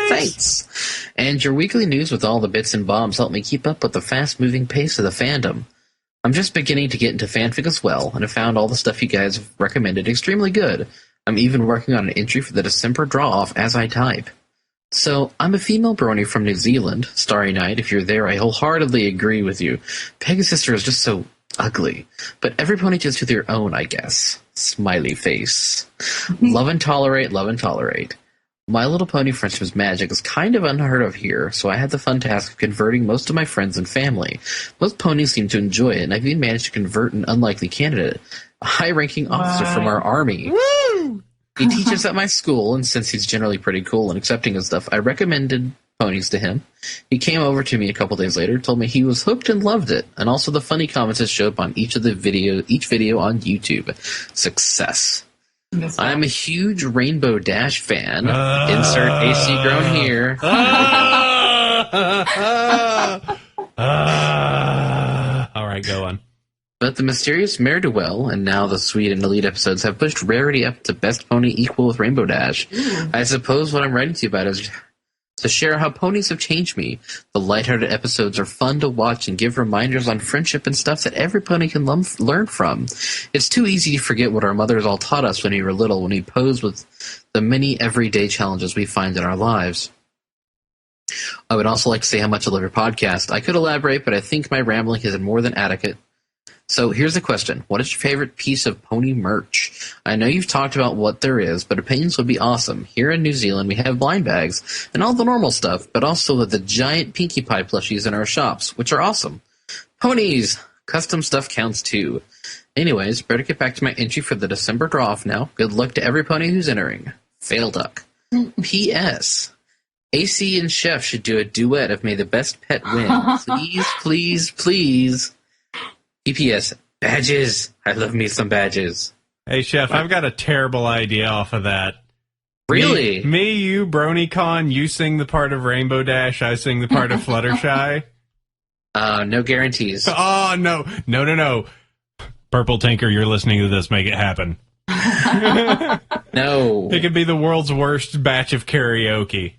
Thanks. And your weekly news with all the bits and bobs helped me keep up with the fast-moving pace of the fandom. I'm just beginning to get into fanfic as well, and have found all the stuff you guys have recommended extremely good. I'm even working on an entry for the December draw-off as I type. So, I'm a female Brony from New Zealand. Starry Night, if you're there, I wholeheartedly agree with you. Pegasus is just so ugly. But every pony to their own, I guess. Smiley face. Love and tolerate, love and tolerate. My Little Pony Friendship's magic is kind of unheard of here, so I had the fun task of converting most of my friends and family. Most ponies seem to enjoy it, and I've even managed to convert an unlikely candidate, a high-ranking officer from our army. Woo! He teaches at my school, and since he's generally pretty cool and accepting of stuff, I recommended ponies to him. He came over to me a couple days later, told me he was hooked and loved it, and also the funny comments that show up on each video on YouTube. Success. I'm a huge Rainbow Dash fan. Insert AC grown here. All right, go on. But the mysterious Mare-de-Well and now the sweet and elite episodes have pushed rarity up to best pony equal with Rainbow Dash. I suppose what I'm writing to you about is to share how ponies have changed me. The lighthearted episodes are fun to watch and give reminders on friendship and stuff that every pony can learn from. It's too easy to forget what our mothers all taught us when we were little, when we posed with the many everyday challenges we find in our lives. I would also like to say how much I love your podcast. I could elaborate, but I think my rambling has been more than adequate. So here's the question. What is your favorite piece of pony merch? I know you've talked about what there is, but opinions would be awesome. Here in New Zealand, we have blind bags and all the normal stuff, but also the giant Pinkie Pie plushies in our shops, which are awesome. Ponies! Custom stuff counts too. Anyways, better get back to my entry for the December draw-off now. Good luck to every pony who's entering. Fail Duck. P.S. AC and Chef should do a duet of May the Best Pet Win. Please, please, please. P.P.S. Badges. I love me some badges. Hey, Chef, I've got a terrible idea off of that. Really? Me, you, BronyCon, you sing the part of Rainbow Dash, I sing the part of Fluttershy. No guarantees. Oh, no. Purple Tinker, you're listening to this, make it happen. No. It could be the world's worst batch of karaoke.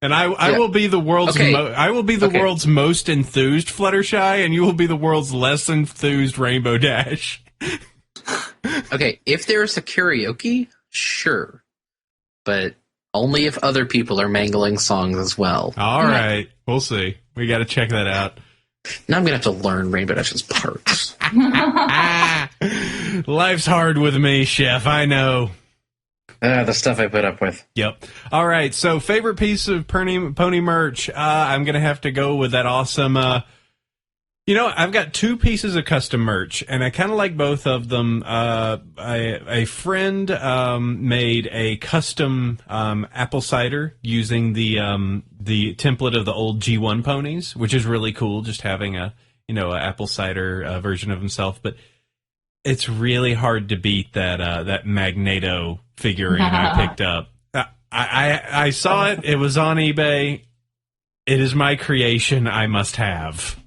And I will be the world's world's most enthused Fluttershy, and you will be the world's less enthused Rainbow Dash. Okay, if there's a karaoke, sure. But only if other people are mangling songs as well. All right. We'll see. We got to check that out. Now I'm going to have to learn Rainbow Dash's parts. Life's hard with me, Chef. I know. The stuff I put up with. Yep. All right. So, favorite piece of pony merch. I'm going to have to go with that awesome. I've got two pieces of custom merch, and I kind of like both of them. A friend made a custom apple cider using the template of the old G1 ponies, which is really cool. Just having a apple cider version of himself, but it's really hard to beat that Magneto figurine I picked up. I saw it. It was on eBay. It is my creation. I must have.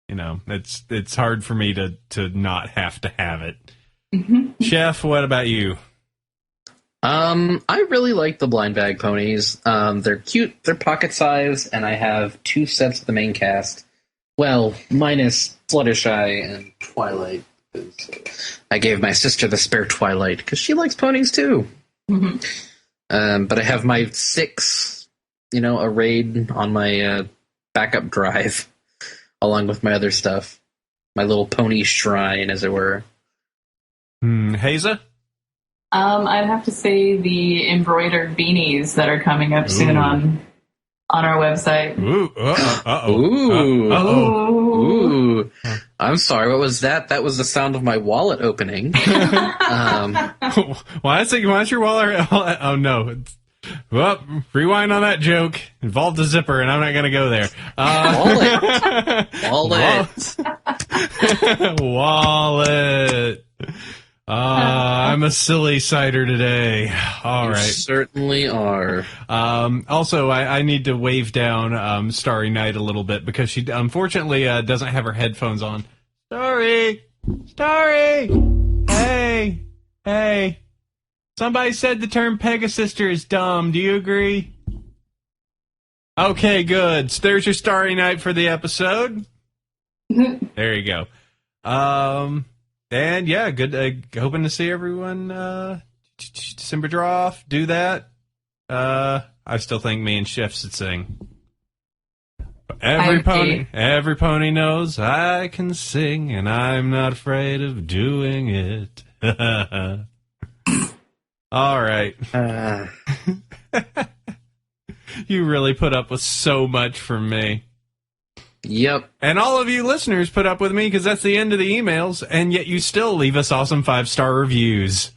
It's hard for me to not have to have it. Chef, what about you? I really like the blind bag ponies. They're cute. They're pocket size, and I have two sets of the main cast. Well, minus Fluttershy and Twilight. I gave my sister the spare Twilight because she likes ponies too. But I have my 6, arrayed on my backup drive, along with my other stuff. My little pony shrine, as it were. Haza? I'd have to say the embroidered beanies that are coming up soon on our website. Ooh. Ooh. Uh-oh. Ooh. I'm sorry, what was that? That was the sound of my wallet opening. Why is your wallet? Oh, no. Well, rewind on that joke. Involved a zipper, and I'm not going to go there. Wallet. Wallet. I'm a silly cider today. All You right. certainly are. Also, I need to wave down Starry Night a little bit because she unfortunately doesn't have her headphones on. Starry! Hey! Somebody said the term Pegasister is dumb. Do you agree? Okay, good. So there's your Starry Night for the episode. There you go. And yeah, good. Hoping to see everyone. December draw off. Do that. I still think me and Chef should sing. Every pony knows I can sing, and I'm not afraid of doing it. All right. You really put up with so much from me. Yep. And all of you listeners put up with me because that's the end of the emails, and yet you still leave us awesome 5-star reviews.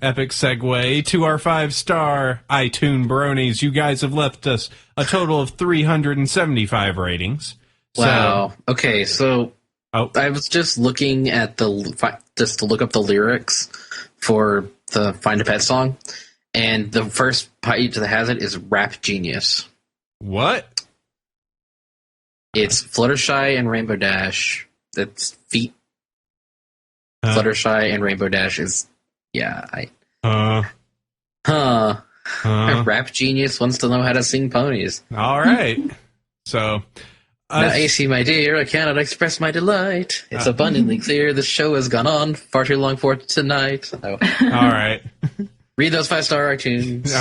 Epic segue to our 5-star iTunes Bronies. You guys have left us a total of 375 ratings. Wow. Okay, so I was just looking at just to look up the lyrics for the Find a Pet song, and the first page that has it is Rap Genius. What? It's Fluttershy and Rainbow Dash. That's feet. Fluttershy and Rainbow Dash is Rap Genius wants to know how to sing ponies. All right. So, now, AC, my dear, I cannot express my delight. It's abundantly clear this show has gone on far too long for tonight. Oh. All right. Read those 5-star iTunes.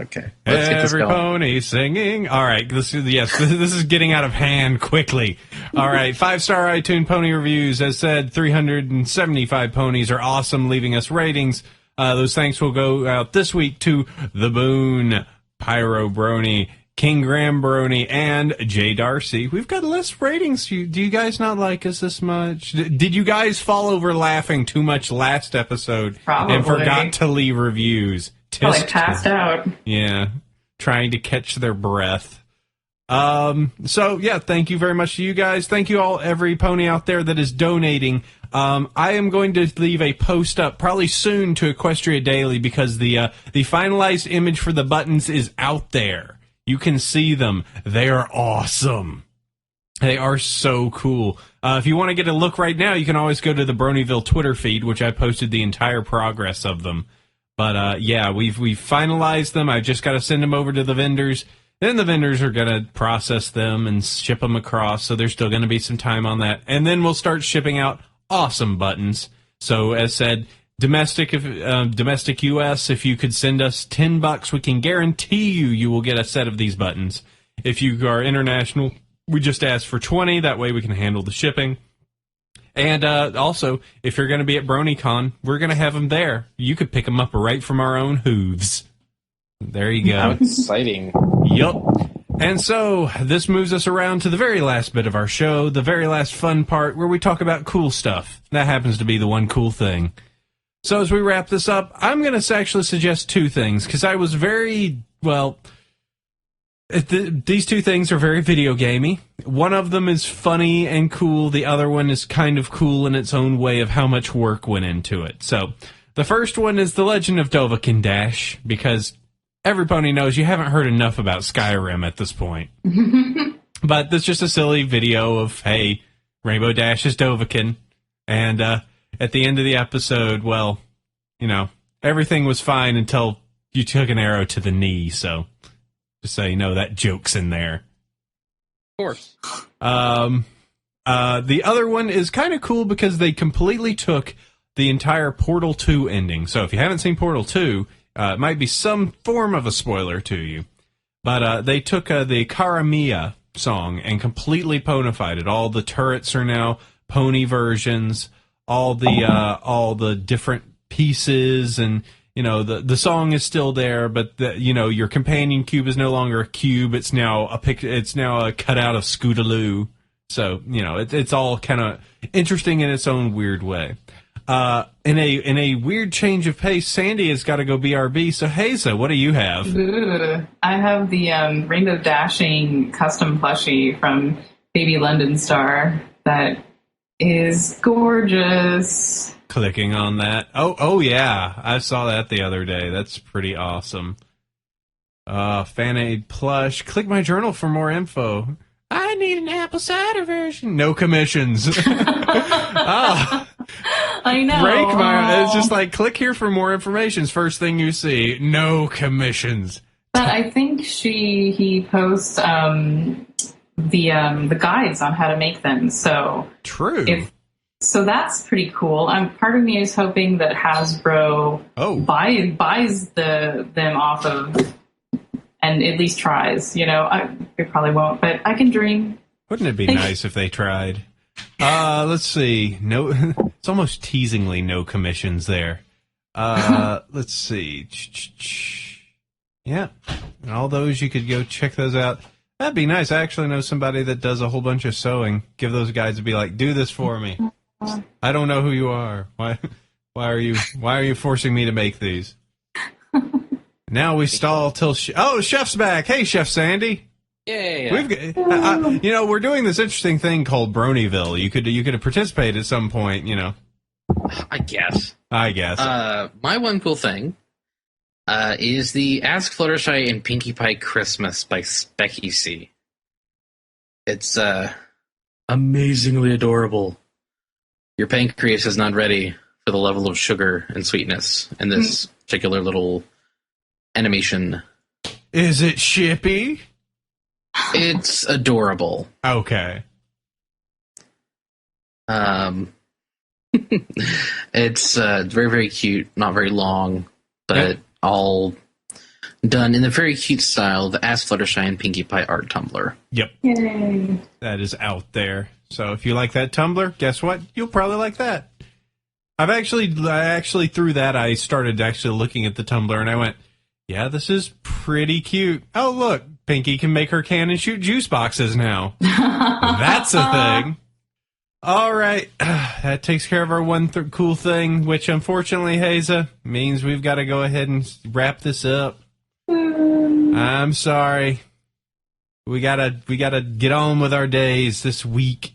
Okay. Let's get this Every going. pony singing. All right. This is getting out of hand quickly. All right. 5-star iTunes pony reviews. As said, 375 ponies are awesome, leaving us ratings. Those thanks will go out this week to The Boon, Pyro Brony, King Graham Brony, and Jay Darcy. We've got less ratings. Do you guys not like us this much? Did you guys fall over laughing too much last episode and forgot to leave reviews? Probably passed out. Yeah, trying to catch their breath. So yeah, thank you very much to you guys. Thank you all, every pony out there that is donating. I am going to leave a post up probably soon to Equestria Daily because the finalized image for the buttons is out there. You can see them. They are awesome. They are so cool. If you want to get a look right now, you can always go to the Bronyville Twitter feed, which I posted the entire progress of them. But yeah, we've finalized them. I've just got to send them over to the vendors. Then the vendors are going to process them and ship them across, so there's still going to be some time on that. And then we'll start shipping out awesome buttons. So as said, domestic U.S., if you could send us $10, we can guarantee you will get a set of these buttons. If you are international, we just ask for 20. That way we can handle the shipping. And also, if you're going to be at BronyCon, we're going to have them there. You could pick them up right from our own hooves. There you go. How exciting. Yup. And so, this moves us around to the very last bit of our show, the very last fun part, where we talk about cool stuff. That happens to be the one cool thing. So as we wrap this up, I'm going to actually suggest two things, because I was very, these two things are very video gamey. One of them is funny and cool. The other one is kind of cool in its own way of how much work went into it. So, the first one is The Legend of Dovahkiin Dash, because every pony knows you haven't heard enough about Skyrim at this point. But that's just a silly video of, hey, Rainbow Dash is Dovahkiin, and at the end of the episode, well, everything was fine until you took an arrow to the knee, so just so you know, that joke's in there. Of course. The other one is kind of cool because they completely took the entire Portal 2 ending. So if you haven't seen Portal 2, it might be some form of a spoiler to you. But they took the Karamia song and completely ponified it. All the turrets are now pony versions, all the different pieces, and the song is still there, but your companion cube is no longer a cube. It's now a cutout of Scootaloo. So it's all kind of interesting in its own weird way. In a weird change of pace, Sandy has got to go BRB. So Haza, what do you have? I have the Rainbow Dashing custom plushie from Baby London Star that is gorgeous. Clicking on that. Oh yeah, I saw that the other day. That's pretty awesome. Fan aid plush. Click my journal for more info. I need an apple cider version. No commissions. I know. It's just like, click here for more information. First thing you see, no commissions. But I think he posts the guides on how to make them. So true. So that's pretty cool. Part of me is hoping that Hasbro buys them off of, and at least tries. They probably won't, but I can dream. Wouldn't it be nice if they tried? Let's see. No, it's almost teasingly no commissions there. Let's see. Yeah, and all those, you could go check those out. That'd be nice. I actually know somebody that does a whole bunch of sewing. Give those guys to be like, do this for me. I don't know who you are. Why are you forcing me to make these? Now we stall till Chef's back. Hey, Chef Sandy. Yeah. We're doing this interesting thing called Bronyville. You could participate at some point. I guess. My one cool thing is the Ask Fluttershy and Pinkie Pie Christmas by Specky C. It's amazingly adorable. Your pancreas is not ready for the level of sugar and sweetness in this particular little animation. Is it shippy? It's adorable. Okay. It's very, very cute, not very long, but all done in the very cute style, the Ask Fluttershy and Pinkie Pie art Tumblr. Yep. Yay. That is out there. So if you like that Tumblr, guess what? You'll probably like that. I actually through that, I started actually looking at the Tumblr, and I went, yeah, this is pretty cute. Oh, look, Pinkie can make her can and shoot juice boxes now. That's a thing. All right. That takes care of our one cool thing, which unfortunately, Haza, means we've got to go ahead and wrap this up. I'm sorry. We gotta get on with our days this week.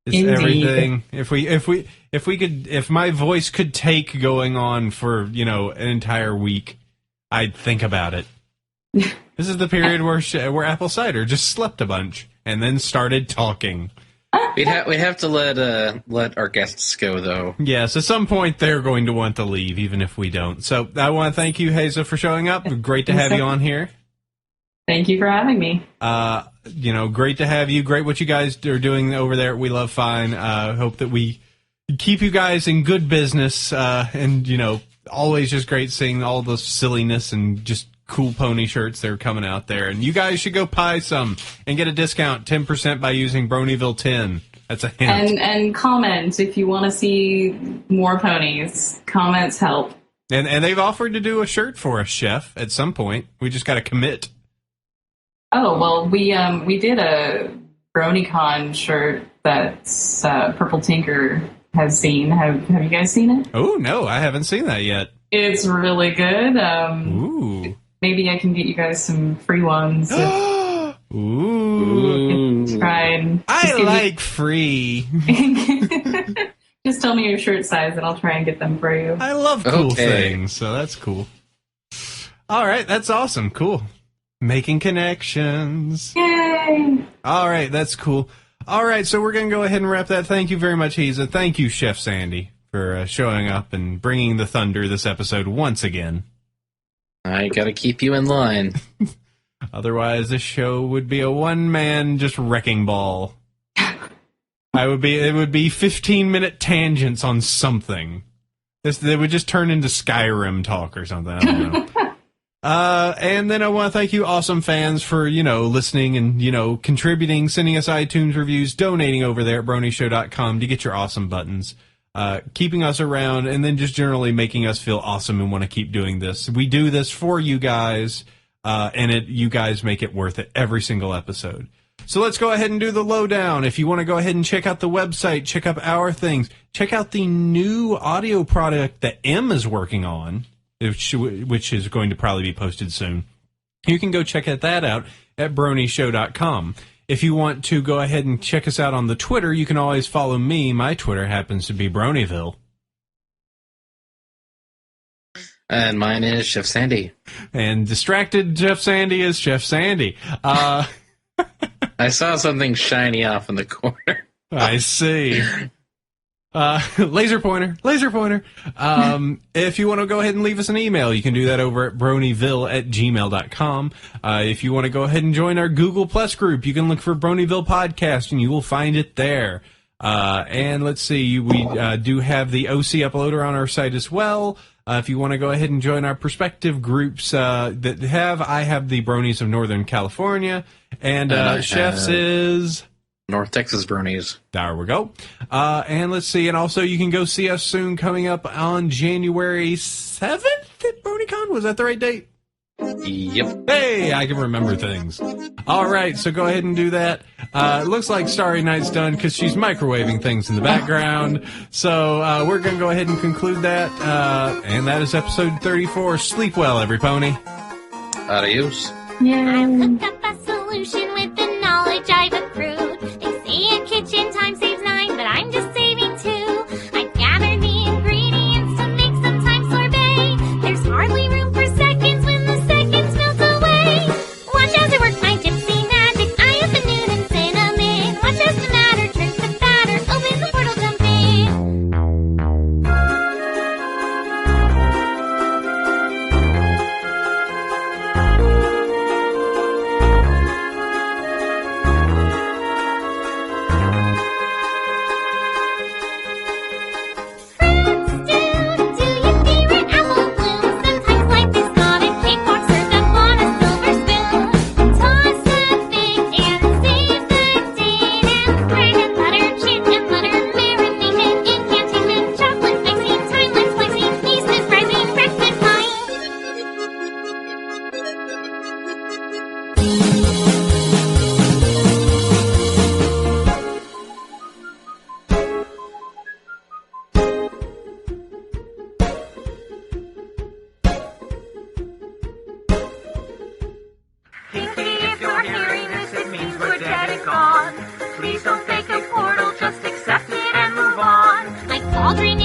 It's everything. If my voice could take going on for, an entire week, I'd think about it. This is the period where Apple Cider just slept a bunch and then started talking. We have to let our guests go, though. Yes, at some point they're going to want to leave, even if we don't. So I want to thank you, Haza, for showing up. Great to have you on here. Thank you for having me. Great to have you. Great what you guys are doing over there at We Love Fine. Hope that we keep you guys in good business. And always just great seeing all the silliness and just cool pony shirts that are coming out there. And you guys should go buy some and get a discount, 10% by using Bronyville 10. That's a hint. And comment if you want to see more ponies. Comments help. And they've offered to do a shirt for us, Chef, at some point. We just got to commit. Oh, well, we did a BronyCon shirt that Purple Tinker has seen. Have you guys seen it? Oh, no, I haven't seen that yet. It's really good. Ooh. Maybe I can get you guys some free ones. Ooh. I like free. Just tell me your shirt size and I'll try and get them for you. I love cool things, so that's cool. All right, that's awesome. Cool. Making connections. Yay! All right, that's cool. All right, so we're going to go ahead and wrap that. Thank you very much, Haza. Thank you, Chef Sandy, for showing up and bringing the thunder this episode once again. I got to keep you in line. Otherwise, this show would be a one-man just wrecking ball. It would be 15-minute tangents on something. They would just turn into Skyrim talk or something. I don't know. And then I want to thank you, awesome fans, for, listening and, contributing, sending us iTunes reviews, donating over there at BronyShow.com to get your awesome buttons, keeping us around, and then just generally making us feel awesome and want to keep doing this. We do this for you guys, and you guys make it worth it every single episode. So let's go ahead and do the lowdown. If you want to go ahead and check out the website, check out our things, check out the new audio product that M is working on, which is going to probably be posted soon. You can go check that out at BronyShow.com. If you want to go ahead and check us out on the Twitter, you can always follow me. My Twitter happens to be Bronyville. And mine is Chef Sandy. And distracted Jeff Sandy is Chef Sandy. I saw something shiny off in the corner. I see. Laser pointer. If you want to go ahead and leave us an email, you can do that over at bronyville@gmail.com. If you want to go ahead and join our Google Plus group, you can look for Bronyville Podcast and you will find it there. And let's see, we do have the OC uploader on our site as well. If you want to go ahead and join our perspective groups I have the Bronies of Northern California, and Chef's is North Texas Bronies. There we go. And let's see, and also you can go see us soon coming up on January 7th at BronyCon. Was that the right date? Yep. Hey, I can remember things. All right, so go ahead and do that. It looks like Starry Night's done because she's microwaving things in the background. So we're going to go ahead and conclude that. And that is episode 34. Sleep well, every pony. Adios. I looked up a solution with the knowledge I've accrued. They say a kitchen time saves 9, but I'm just saving 2. I gathered the ingredients to make sometimes sorbet. There's hardly room for seconds when the seconds melt away. Watch as I work my gypsy magic. I have the noon and cinnamon. Watch as the matter turns to batter. Open the portal, jump in. If you're hearing this, it means we're dead and gone. Please don't fake a portal, just accept it and move on. Like cauldron